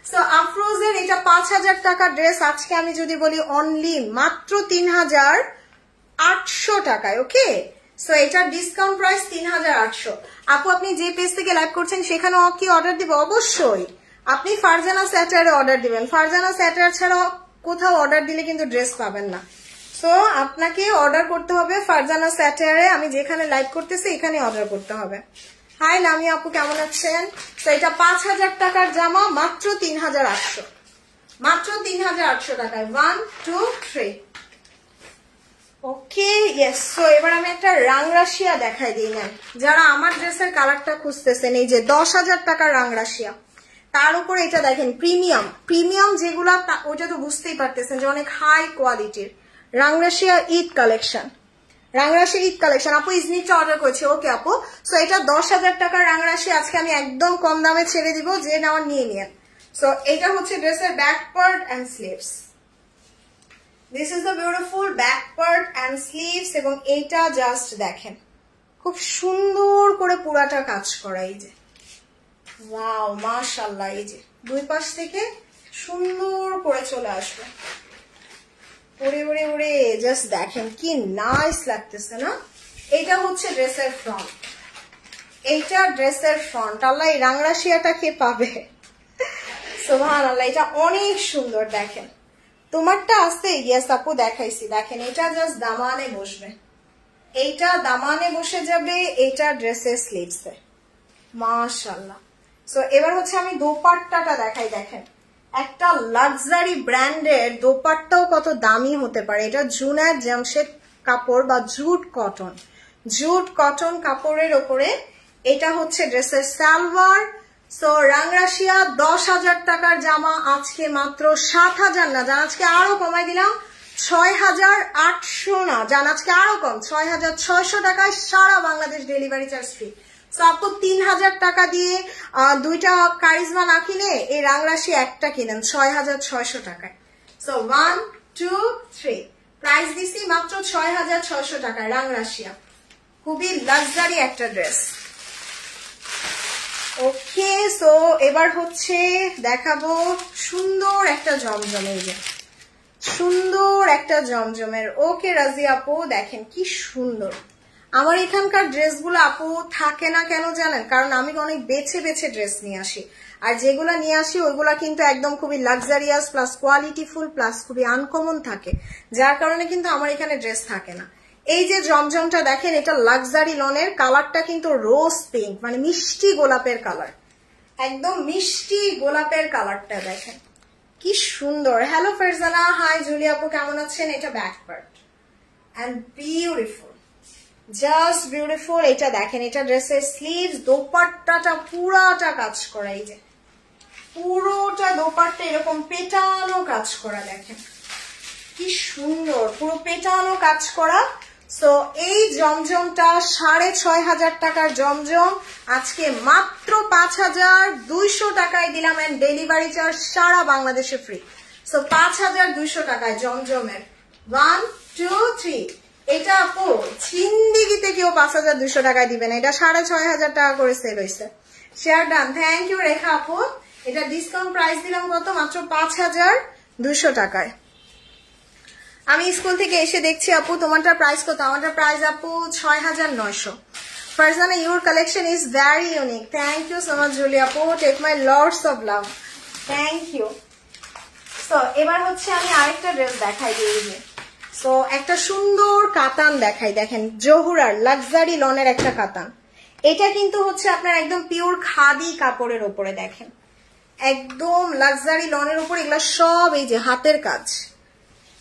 সো আফরোজের এটা 5,000 টাকা ড্রেস, আজকে আমি যদি বলি অনলি মাত্র 3,800 টাকায়। ওকে, সো এটা ডিসকাউন্ট প্রাইস 3,800। আপু, আপনি যে পেজ থেকে লাইভ করছেন সেখানেও কি অর্ডার দিব? অবশ্যই আপনি ফারজানা স্যাটারে অর্ডার দিবেন। ফারজানা স্যাটার ছাড়া কোথাও অর্ডার দিলে কিন্তু ড্রেস পাবেন না। সো আপনাকে অর্ডার করতে হবে ফারজানা স্যাটারে, আমি যেখানে লাইভ করতেছি এখানে অর্ডার করতে হবে। হাই লামি আপু, কেমন আছেন? তো এটা 5,000 টাকার জামা, মাত্র 3,800 টাকায়। 1 2 3 ওকে, ইয়েস। সো এবার আমি একটা রাংরাশিয়া দেখাই দিই না, যারা আমার ড্রেসের কালারটা খুঁজতেছেন। এই যে 10,000 টাকার রাংরাশিয়া, তার উপরে এটা দেখেন প্রিমিয়াম যেগুলা, ওটা তো বুঝতেই পারতেছেন যে অনেক হাই কোয়ালিটির। রাংরাশিয়া ঈদ কালেকশন, আপু ইজনিকটা অর্ডার করেছি। ওকে আপু, সো এটা 10,000 টাকার রাংরাশি, আজকে আমি একদম কম দামে ছেড়ে দিব, যে নেওয়ার নিয়ে নিন। সো এটা হচ্ছে ড্রেসের back part and sleeves. This is the beautiful back part and sleeves, এবং এইটা জাস্ট দেখেন খুব সুন্দর করে পুরাটা কাজ করা। এই যে ওয়াও, মাশাআল্লাহ, এই যে দুই পাশ থেকে সুন্দর করে চলে আসবে। ওরে জাস্ট দেখেন কি নাইস লাগতেছে না? এটা হচ্ছে ড্রেসের ফ্রন্ট। আল্লাহ, এই রাংরাশিয়াটা কে পাবে? সুবহানাল্লাহ, এটা অনেক সুন্দর। দেখেন তোমারটা আছে? ইয়েস আপু, দেখাইছি। দেখেন, এটা জাস্ট দামানে বসবে, এইটা দামানে বসে যাবে, এটা ড্রেসের স্লিভসে। মাশাআল্লাহ। সো এবার হচ্ছে আমি দোপাট্টাটা দেখাই। দেখেন, একটা লাক্সারি ব্র্যান্ডের দোপাট্টাও কত দামি হতে পারে। এটা জুনার জামশেদ কাপড় বা জুট কটন কাপড়ের ওপরে এটা হচ্ছে ড্রেসের সালোয়ার। সো রাংরাশিয়া 10,000 টাকার জামা, আজকে মাত্র 7,000 না, যা আজকে আরো কমাই দিলাম 6,800 না জান, আজকে আরো কম, 6,600 টাকায় সারা Bangladesh delivery charge free. So আপু 3,000 টাকা দিয়ে দুইটা কারিজমা না কিনে এই রাংরাশি একটা কিনেন 6,600 টাকায়। সো 1 2 3 প্রাইস দিছি মাত্র 6,600 টাকায় রাংরাশিয়া। খুবই লাক্সারি একটা ড্রেস। ওকে, সো এবার হচ্ছে দেখাবো সুন্দর একটা জমজমের, যে সুন্দর একটা জমজমের। ওকে রাজি আপু দেখেন কি সুন্দর। আমার এখানকার ড্রেসগুলো আপু থাকে না কেন জানেন? কারণ আমি অনেক বেছে বেছে ড্রেস নিয়ে আসি, আর যেগুলো নিয়ে আসি ওইগুলা কিন্তু একদম খুবই লাক্সারিয়াস প্লাস কোয়ালিটিফুল প্লাস খুবই আনকমন থাকে, যার কারণে কিন্তু আমার এখানে ড্রেস থাকে না। এই যে জমজমটা দেখেন, এটা লাক্সারি লনের, কালারটা কিন্তু রোজ পিঙ্ক, মানে মিষ্টি গোলাপের কালার, একদম মিষ্টি গোলাপের কালারটা দেখেন কি সুন্দর। হ্যালো ফারজানা, হাই জুলি আপু কেমন আছেন? এটা back part and beautiful, just beautiful. এটা দেখেন, এটা ড্রেসের স্লিভস, দোপাট্টাটা পুরাটা কাজ করা, এই যে পুরোটা দোপাট্টা এরকম পেটানো কাজ করা, দেখেন কি সুন্দর, পুরো পেটানো কাজ করা। সো এই জমজমটা 6,500 টাকার জমজম আজকে মাত্র 5,200 টাকায় দিলাম, এন্ড ডেলিভারি চার্জ সারা বাংলাদেশে ফ্রি। সো 5,200 টাকায় জমজমের 1 2 3। এটা আপু জিন্দিগিতে কেউ 5,200 টাকায় দিবে না, এটা 6,500 টাকা করে সেল হয়েছে। শেয়ার ডান, থ্যাংক ইউ রেখা আপু। এটা ডিসকাউন্ট প্রাইস দিলাম কত? মাত্র 5,200 টাকায়। আমি স্কুল থেকে এসে দেখছি আপু তোমারটা প্রাইস কত? আমারটা প্রাইস আপু 6,900। Farzana, your collection is very unique, thank you so much Julie আপু, take my lords of love, thank you. So এবার হচ্ছে আমি আরেকটা ড্রেস দেখাই দিই। সো একটা সুন্দর কাতান দেখাই, দেখেন জহুরার লাক্সারি লনের একটা কাতান। এটা কিন্তু হচ্ছে আপনার একদম পিওর খাদি কাপড়ের উপরে, দেখেন একদম লাক্সারি লনের উপরে, এগুলো সব এই যে হাতের কাজ,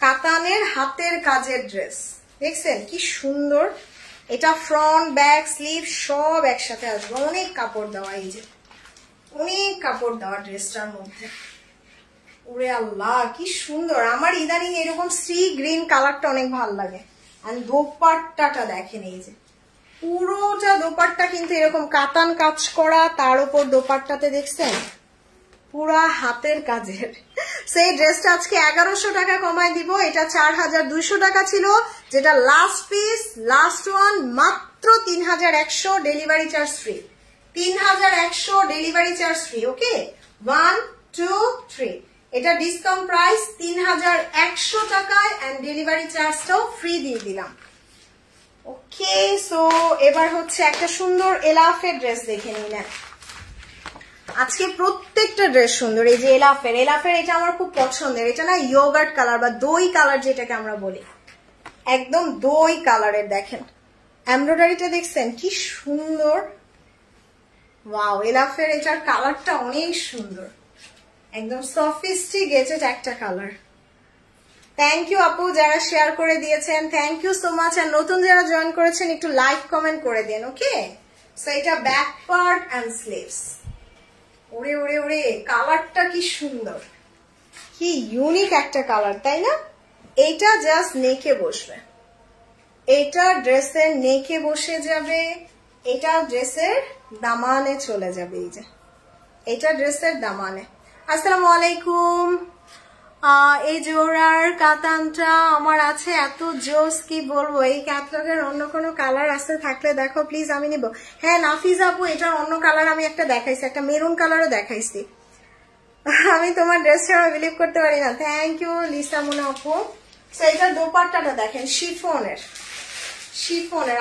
কাতানের হাতের কাজের ড্রেস, দেখছেন কি সুন্দর। এটা ফ্রন্ট ব্যাক স্লিভ সব একসাথে আসবে, অনেক কাপড় দেওয়া, এই যে অনেক কাপড় দেওয়া ড্রেসটার মধ্যে। ওরে আল্লাহ কি সুন্দর, আমার ইদানিং এরকম সি গ্রিন কালারটা অনেক ভালো লাগে। আর দোপাট্টাটা দেখেন, এই যে পুরোটা দোপাট্টা কিন্তু এরকম কাতান কাজ করা, তার উপর দোপাট্টাতে দেখছেন পুরা হাতের কাজের। সেই ড্রেসটা আজকে 1,100 টাকা কমায় দিব, এটা 4,200 টাকা ছিল, যেটা লাস্ট পিস লাস্ট ওয়ান মাত্র 3,100 delivery charge free, 3,100 delivery charge free. Okay 1 2 3 এটা ডিসকাউন্ট প্রাইস 3,100 টাকায়, এন্ড ডেলিভারি চার্জটাও ফ্রি দিয়ে দিলাম। ওকে, সো এবার হচ্ছে একটা সুন্দর এলাফের ড্রেস দেখে নিন। আজকে প্রত্যেকটা ড্রেস সুন্দর। এই যে এলাফের এটা আমার খুব পছন্দের, এটা না ইয়োগার্ট কালার বা দই কালার যেটাকে আমরা বলি, একদম দই কালারের। দেখেন এমব্রয়ডারিটা দেখছেন কি সুন্দর, ওয়াও। এলাফের এটার কালারটা অনেক সুন্দর, একদম সফিস্টিকেটেড একটা কালার। থ্যাংক ইউ আপু যারা শেয়ার করে দিয়েছেন, থ্যাংক ইউ সো মাচ। আর নতুন যারা জয়েন করেছেন একটু লাইক কমেন্ট করে দেন। ওকে, সো এটা ব্যাক পার্ট এন্ড স্লিভস। ওরে ওরে ওরে কালারটা কি সুন্দর, কি ইউনিক একটা কালার, তাই না? এইটা জাস্ট নেকে বসবে, এটা ড্রেসের নেকে বসে যাবে, এটা ড্রেসের দামানে চলে যাবে, এই যে এটা ড্রেসের দামানে। আসসালামু আলাইকুম। এই জোড়ার কাতানটা আমার আছে এত জোস, কি বলবো। এই ক্যাটলগের অন্য কোনো কালার আসতে থাকলে দেখো প্লিজ, আমি নিব। হ্যাঁ নাফিজা আপু, এটার অন্য কালার আমি একটা দেখাইছি, একটা মেরুন কালারও দেখাইছি। আমি তোমার ড্রেস ছাড়া বিলিভ করতে পারি না। থ্যাংক ইউ লিসা মুনা আপু। তো এটার দোপাট্টাটা দেখেন শিফনের,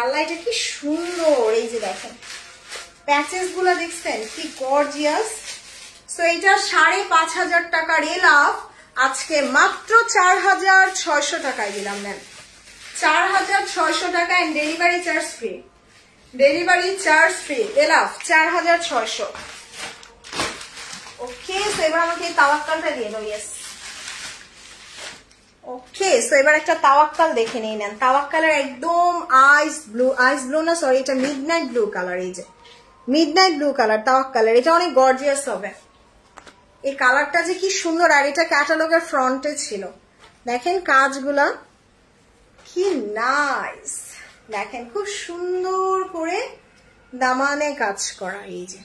আল্লাহ এটা কি সুন্দর। এই যে দেখেন প্যাচেস গুলা দেখছেন কি গর্জিয়াস। সো এটা 5,500 টাকার এলাফ আজকে মাত্র 4,600 টাকায় দিলাম। ম্যাম 4,600 টাকা and delivery charge free, Elaf 4,600। Okay, so এবার আমাকে তাওয়াক্কালটা দিয়ে দাও। ইয়েস, ওকে, সো এবার একটা তাওয়াক্কাল দেখে নিয়ে নেন। তাওয়াক্কালের একদম আইস ব্লু না সরি, এটা মিডনাইট ব্লু কালার। এই যে মিডনাইট ব্লু কালার তাওয়াক্কালের, এটা অনেক গর্জিয়াস হবে। এই কালারটা যে কি সুন্দর, আর এটা ক্যাটালগের ফ্রন্টে ছিল। দেখেন কাজগুলা কি নাইস, দেখেন খুব সুন্দর করে দামানে কাজ করা, এই যে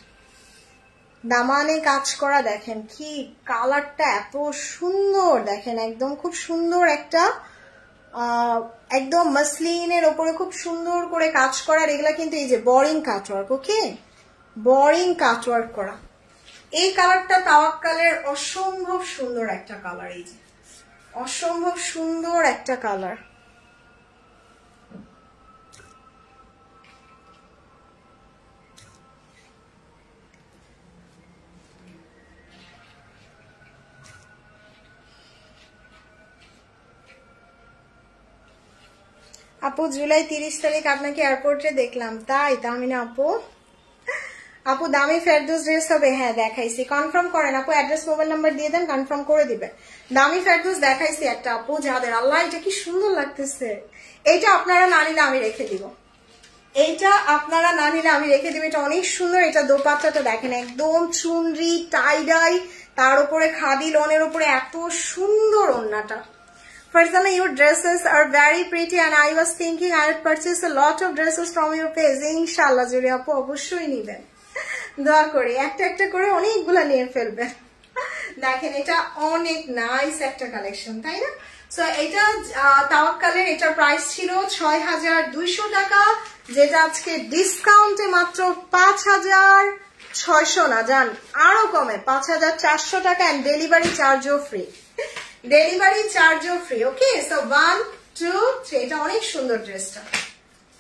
দামানে কাজ করা, দেখেন কি কালারটা এত সুন্দর, দেখেন একদম খুব সুন্দর একটা একদম মাসলিনের ওপরে খুব সুন্দর করে কাজ করার, এগুলা কিন্তু এই যে বোরিং কাটওয়ার্ক, ওকে বোরিং কাটওয়ার্ক করা। এই কালারটা তাওয়াক্কালের অসম্ভব সুন্দর একটা কালার, এই যে অসম্ভব সুন্দর একটা কালার। আপু জুলাই 30 তারিখ আপনাকে এয়ারপোর্টে দেখলাম, তাই তামিনা আপু? আপু দামি ফেরদৌস ড্রেস হবে? হ্যাঁ দেখাইছি, কনফার্ম করেন আপু, অ্যাড্রেস মোবাইল নাম্বার দিয়ে দেন, কনফার্ম করে দিবে। দামি ফেরদৌস দেখাইছি একটা আপু, যাদের আল্লাহ এটা কি সুন্দর লাগতেছে। এইটা আপনারা না নিলে আমি রেখে দিব, এইটা আপনারা না নিলে আমি রেখে দিব, এটা অনেক সুন্দর। এটা দোপাট্টাটা দেখেন একদম চুনরি টাইডাই, তার উপরে খাদি লনের উপরে এত সুন্দর ওড়নাটা। Farzana, your dresses are very pretty and I was thinking I would purchase a lot of dresses from your page. Inshallah, জুড়ি আপু অবশ্যই নিবেন, দোয়া করি একটা একটা করে অনেকগুলা নিয়ে ফেলবেন। দেখেন এটা অনেক নাইস একটা কালেকশন, তাই না? সো এটা তাওয়াক্কালের, এটার প্রাইস ছিল ৬,২০০ টাকা, যেটা আজকে ডিসকাউন্টে মাত্র ৫,৬০০ না, জান আরো কমে ৫,৪০০ টাকা, এন্ড ডেলিভারি চার্জও ফ্রি, ডেলিভারি চার্জও ফ্রি। ওকে, সো 1 2 3, এটা অনেক সুন্দর ড্রেসটা,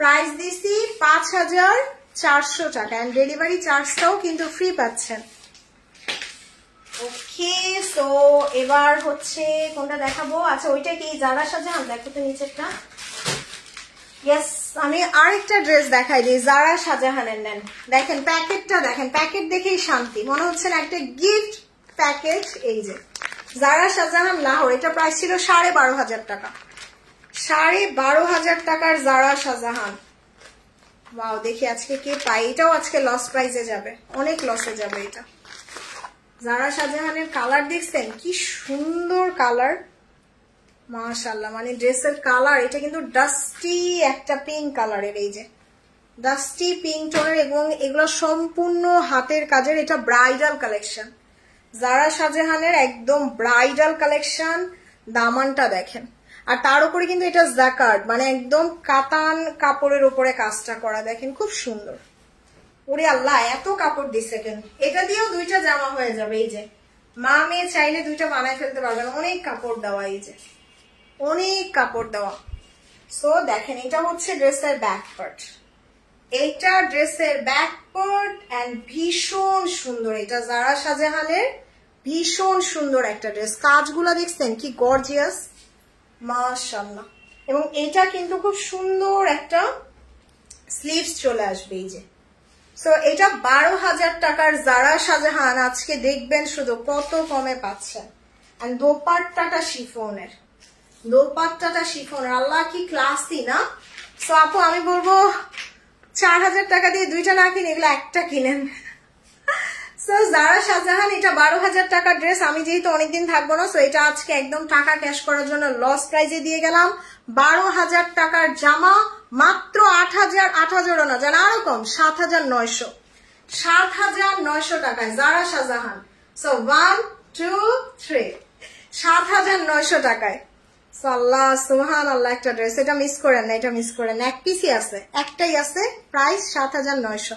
প্রাইস দিছি ৫,৪০০ টাকা, এন্ড ডেলিভারি চার্জটাও কিন্তু ফ্রি পাচ্ছেন। ওকে, সো এবার হচ্ছে কোনটা দেখাবো? আচ্ছা ওইটা কি জারা শাহজাহান, দেখো তো নিচেরটা। ইয়েস, আমি আরেকটা ড্রেস দেখাই দিই, জারা শাহজাহানের নেন। দেখেন প্যাকেটটা, দেখেন প্যাকেট দেখেই শান্তি, মনে হচ্ছে না একটা গিফট প্যাকেজ। এই যে জারা শাহজাহান লাহোর, এটা প্রাইস ছিল 12,500 টাকা, 12,500 টাকার জারা শাহজাহান। ওয়াও, দেখি আজকে কে পাই, এটাও আজকে লস প্রাইসে যাবে, অনেক লসে যাবে এটা। জারা শাহজাহানের কালার দেখছেন কি সুন্দর কালার, মাশাআল্লাহ, মানে ড্রেসের কালার এটা কিন্তু ডাস্টি একটা পিঙ্ক কালারের, এই যে ডাস্টি পিঙ্ক টোনের, এবং এগুলো সম্পূর্ণ হাতের কাজের, এটা ব্রাইডাল কালেকশন, জারা শাহজাহানের একদম ব্রাইডাল কালেকশন। দামানটা দেখেন, আর তার উপরে কিন্তু এটা জাকার্ড, মানে একদম কাতান কাপড়ের উপরে কাজটা করা, দেখেন খুব সুন্দর। ওরে আল্লাহ, এত কাপড় দিচ্ছে কেন, এটা দিয়েও দুইটা জামা হয়ে যাবে, এই যে মা মেয়ে চাইলে দুইটা বানায় ফেলতে পারবেন, অনেক কাপড় দেওয়া, এই যে অনেক কাপড় দেওয়া। সো দেখেন এটা হচ্ছে ড্রেসের ব্যাক পার্ট, এইটা ড্রেসের ব্যাক পার্ট, এন্ড ভীষণ সুন্দর, এটা জারা শাহজাহানের ভীষণ সুন্দর একটা ড্রেস। কাজগুলো দেখছেন কি গর্জিয়াস, মাশাআল্লাহ। এবং এটা কিন্তু খুব সুন্দর একটা স্লিভস চলে আসবে, এই যে। সো এটা 12,000 টাকার জারা শাহজাহান, আজকে দেখবেন শুধু কত কমে পাচ্ছেন। এন্ড দোপাট্টাটা শিফনের, দোপাট্টাটা শিফনের, আল্লাহ কি ক্লাসি না। সো আপু আমি বলবো 4,000 টাকা দিয়ে দুইটা না কিনে এগুলো একটা কিনেন। সো জারা শাহজাহান, এটা 12,000 টাকার ড্রেস, আমি যেহেতু অনেকদিন থাকবো না, সো এটা আজকে একদম টাকা ক্যাশ করার জন্য লস প্রাইজে দিয়ে গেলাম। 12,000 টাকার জামা মাত্র 8,000 না, জানা আরো কম, 7,900, 7,900 টাকায় জারা শাহজাহান। সো 1 2 3, 7,900 টাকায়। আল্লাহ সুবহান আল্লাহ, একটা ড্রেস, এটা মিস করেন না, এটা মিস করেন না, এক পিসই আছে, একটাই আছে, প্রাইস 7,900।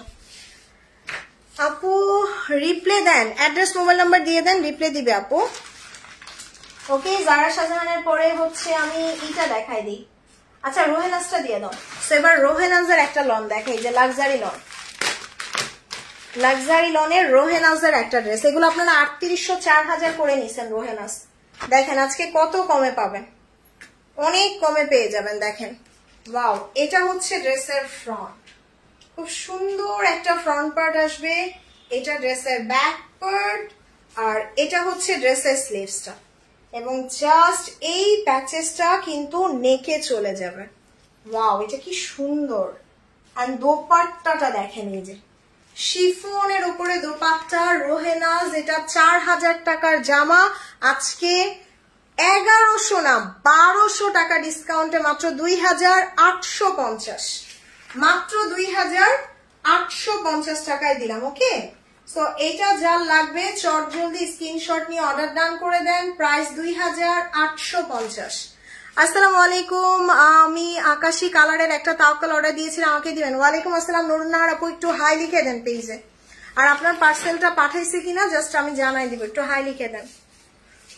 আপু রিপ্লে দেন, অ্যাড্রেস মোবাইল নাম্বার দিয়ে দেন, রিপ্লে দিবে আপু। ওকে, জারা শাহজাহানের পরে হচ্ছে আমি ইটা দেখাই দিই। আচ্ছা রোহেনাজটা দিয়ে দাও। সো এবার রোহেনাজের একটা লন দেখাই, যে লাক্সারি লন, লাক্সারি লনের রোহেনাজের একটা ড্রেস, এগুলো আপনারা 3800 4,000 করে নিছেন রোহেনাজ, দেখেন আজকে কত কমে পাবেন, অনেক কমে পেয়ে যাবেন। দেখেন ওয়াও, এটা হচ্ছে ড্রেসের ফ্রন্ট, খুব সুন্দর একটা ফ্রন্ট পার্ট আসবে, এটা ড্রেসের ব্যাক পার্ট, আর এটা হচ্ছে ড্রেসের স্লিভসটা, এবং জাস্ট এই প্যাচেসটা কিন্তু নেকে চলে যাবে। ওয়াও, এটা কি সুন্দর। আর দোপাট্টাটা দেখেন, এই যে শিফনের উপরে দোপাট্টা, রোহেনাজ, এটা 4,000 টাকার জামা, আজকে 1100 না 1200 টাকা ডিসকাউন্টে মাত্র 2850, মাত্র 2850 টাকায় দিলাম। ওকে, সো এটা যার লাগবে চট জলদি স্ক্রিনশট নিয়ে অর্ডার ডান করে দেন। প্রাইস 2850। আসসালামু আলাইকুম, আমি আকাশী কালারের একটা তাওয়াক্কাল অর্ডার দিয়েছিলাম, আমাকে দিবেন? ওয়ালাইকুম আসসালাম নুরুন্নাহার আপু, একটু হাই লিখে দেন পেজে, আর আপনার পার্সেলটা পাঠাইছে কিনা জাস্ট আমি জানাই দিব, একটু হাই লিখে দেন।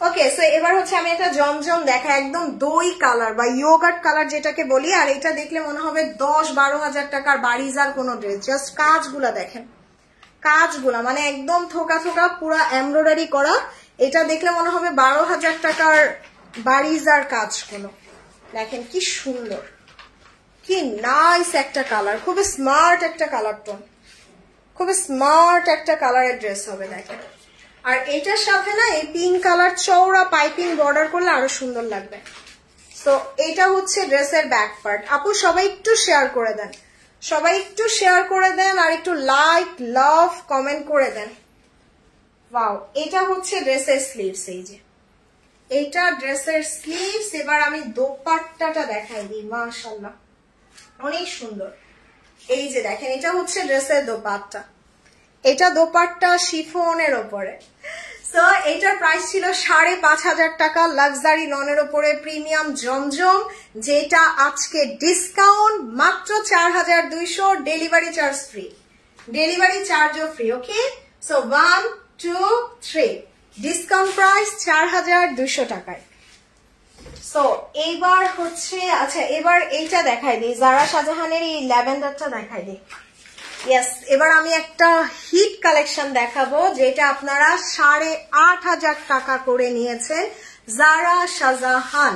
ওকে, সো এবার হচ্ছে আমি একটা জমজম দেখা, একদম দই কালার বা ইয়োগার্ট কালার যেটাকে বলি, আর এটা দেখলে মনে হবে 10-12 হাজার টাকার বাড়িজার কোনো ড্রেস। জাস্ট কাজগুলা দেখেন, কাজগুলা মানে একদম থোকা থোকা পুরা এমব্রয়ডারি করা, এটা দেখলে মনে হবে 12 হাজার টাকার বাড়িজার কাজগুলো। দেখেন কি সুন্দর, কি নাইস একটা কালার, খুবই স্মার্ট একটা কালার টোন, খুবই স্মার্ট একটা কালারের ড্রেস হবে। দেখেন, আর এটার সাথে না এই পিঙ্ক কালার চওড়া পাইপিং বর্ডার করলে আরো সুন্দর লাগবে। সো এটা হচ্ছে ড্রেসের ব্যাক পার্ট। আপু সবাই একটু শেয়ার করে দেন, সবাই একটু শেয়ার করে দেন, আর একটু লাইক লাভ কমেন্ট করে দেন। ওয়াও, এটা হচ্ছে ড্রেসের স্লিভস, এই যে এটা ড্রেসের স্লিভস। এবার আমি দোপাট্টাটা দেখাই দিই, মাশাআল্লাহ অনেক সুন্দর। এই যে দেখেন, এটা হচ্ছে ড্রেসের দোপাট্টা, এটা দোপাট্টা শিফনের ওপরে। সো এটার প্রাইস ছিল 5,500 টাকা, লাক্সারি লনের ওপরে প্রিমিয়াম জমজম, যেটা আজকে ডিসকাউন্ট মাত্র 4200, ডেলিভারি চার্জ ফ্রি, ডেলিভারি চার্জও ফ্রি। ওকে, সো 1 2 3 ডিসকাউন্ট প্রাইস 4200 টাকায়। সো এইবার হচ্ছে, আচ্ছা এবার এইটা দেখাই দিই, জারা শাহজাহানের এই ল্যাভেন্ডারটা দেখাই দিই। ইয়েস, এবার আমি একটা হিট কালেকশন দেখাবো, যেটা আপনারা 8,500 টাকা করে নিয়েছেন। জারা শাহজাহান,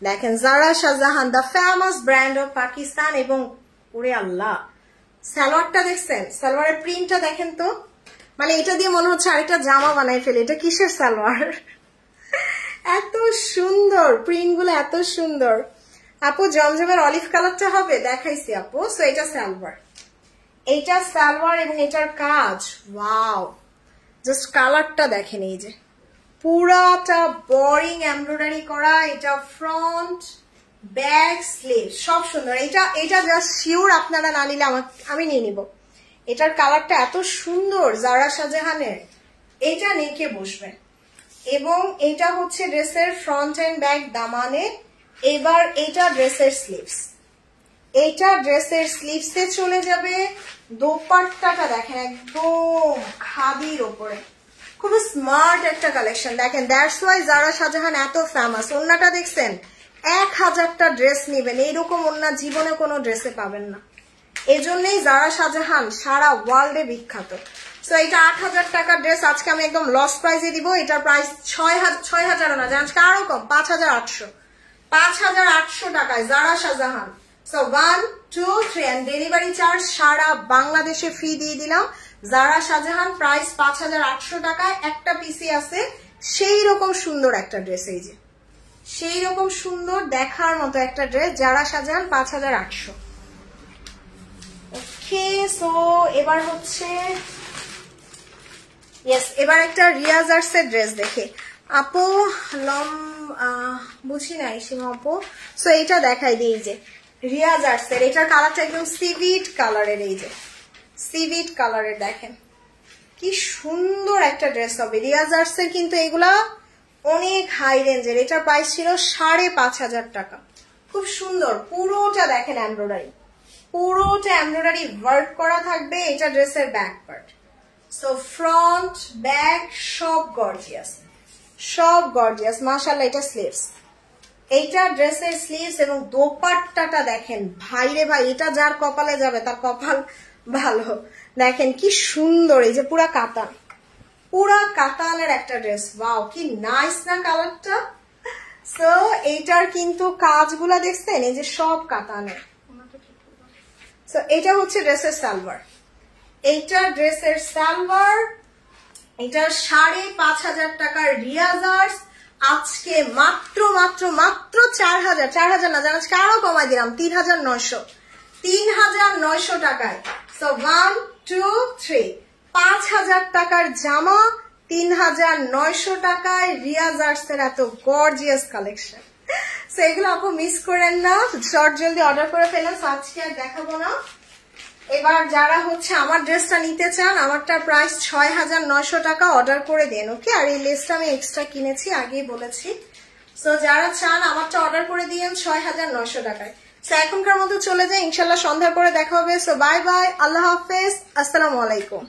দেখেন Zara Shahjahan, the famous brand of Pakistan. এবং ওরে আল্লাহ, সালোয়ারটা দেখছেন, সালোয়ারের প্রিন্টটা দেখেন তো, মানে এটা দিয়ে মনে হচ্ছে আরেকটা জামা বানাই ফেলে। এটা কিসের সালোয়ার, এত সুন্দর প্রিন্ট গুলো, এত সুন্দর। আপু জমজমের অলিভ কালারটা হবে, দেখাইছি আপু। সো এটা সালোয়ার, এইটা সালোয়ার এবং এটার কাজ, ওয়াও, জাস্ট কালারটা দেখেন, এই যে পুরাটা বোরিং এমব্রয়ডারি করা, এটা ফ্রন্ট ব্যাক স্লিভ সব সুন্দর। এটা জাস্ট শিওর আপনারা না নিলে আমি নিয়ে নিব। এটার কালারটা এত সুন্দর জারা শাহজাহানের, এটা নিয়ে বসবে। এবং এটা হচ্ছে ড্রেসের ফ্রন্ট এন্ড ব্যাক দামানে। এবার এটা ড্রেসের স্লিভস, এইটা ড্রেসের স্লিভসে চলে যাবে। দোপাট্টাটা দেখেন, একদম খাদির ওপরে, খুব স্মার্ট একটা কালেকশন। দেখেন, দ্যাটস ওয়াই জারা শাহজাহান এত ফেমাস। ওন্নাটা দেখছেন, 1000টা ড্রেস নিবেন, এইরকম ওন্না জীবনে কোনো ড্রেসে পাবেন না। এজন্যই জারা শাহজাহান সারা ওয়ার্ল্ডে বিখ্যাত। সো এটা 8,000 টাকার ড্রেস, আজকে আমি একদম লস প্রাইসে দিব। এটার প্রাইস 6,000 না, জানেন আরো কম, 5,800 টাকায় Zara Shahjahan. So 1 2 3 and delivery charge সারা বাংলাদেশে ফ্রি দিয়ে দিলাম। জারা শাহজাহান প্রাইস 5,800 টাকায়। একটা পিসি আছে সেই রকম সুন্দর একটা ড্রেস, এই যে সেই রকম সুন্দর দেখার মতো একটা ড্রেস, জারা শাহজাহান 5,800। ওকে, সো এবার হচ্ছে ইয়েস, এবার একটা রিয়াজ আর্টসের ড্রেস দেখে আপু, বুঝি নাই সীমা আপু। সো এটা দেখাই দিই, এই যে রিয়াজ আর্টসের, এটার কালারটা একদম সিভিট কালারের, এই যে সিভিট কালারের, দেখেন কি সুন্দর একটা ড্রেস হবে। রিয়াজ আর্টসের কিন্তু এগুলা অনেক হাই রেঞ্জের। এটার প্রাইস ছিল 5,500 টাকা। খুব সুন্দর, পুরোটা দেখেন এমব্রয়ডারি, পুরোটা এমব্রয়ডারি ওয়ার্ক করা থাকবে। এটা ড্রেসের back part. So front back সব গর্জিয়াস, সব গর্জিয়াস, মাশাআল্লাহ। এটা স্লিভস, এইটা ড্রেসের স্লিভস এবং দোপাট্টাটা দেখেন, ভাইরে ভাই, এটা যার কপালে যাবে তার কপাল ভালো। দেখেন কি সুন্দর, এই যে পুরা কাতান, পুরা কাতানের একটা ড্রেস। ওয়াও, কি নাইস না কালারটা। সো এইটার কিন্তু কাজগুলা দেখছেন, এই যে সব কাতানের। সো এটা হচ্ছে ড্রেসের সালোয়ার, এইটা ড্রেসের সালোয়ার। এটা 5,500 টাকার রিয়াজ আর্টস, আজকে মাত্র 4,000 না, জান আজকে আরো কমাই দিলাম, 3,900 টাকায়। সো 1 2 3 5,000 টাকার জামা 3900 টাকায় রিয়াজ আর্টসের এত গর্জিয়াস কালেকশন। সো এগুলো আপু মিস করেন না, শর্ট জলদি অর্ডার করে ফেলেন। আজকে আর দেখাবো না। এবার যারা হচ্ছে আমার ড্রেসটা নিতে চান, আমারটা প্রাইস 6900 টাকা, অর্ডার করে দেন ওকে। আর এই লেসটা আমি এক্সট্রা কিনেছি, আগেই বলেছি। সো যারা চান আমারটা অর্ডার করে দিয়েন 6900 টাকায়। সো এখনকার মতো চলে যাই, ইনশাল্লাহ সন্ধ্যার পরে দেখা হবে। সো বাই বাই, আল্লাহ হাফেজ, আসসালামু আলাইকুম।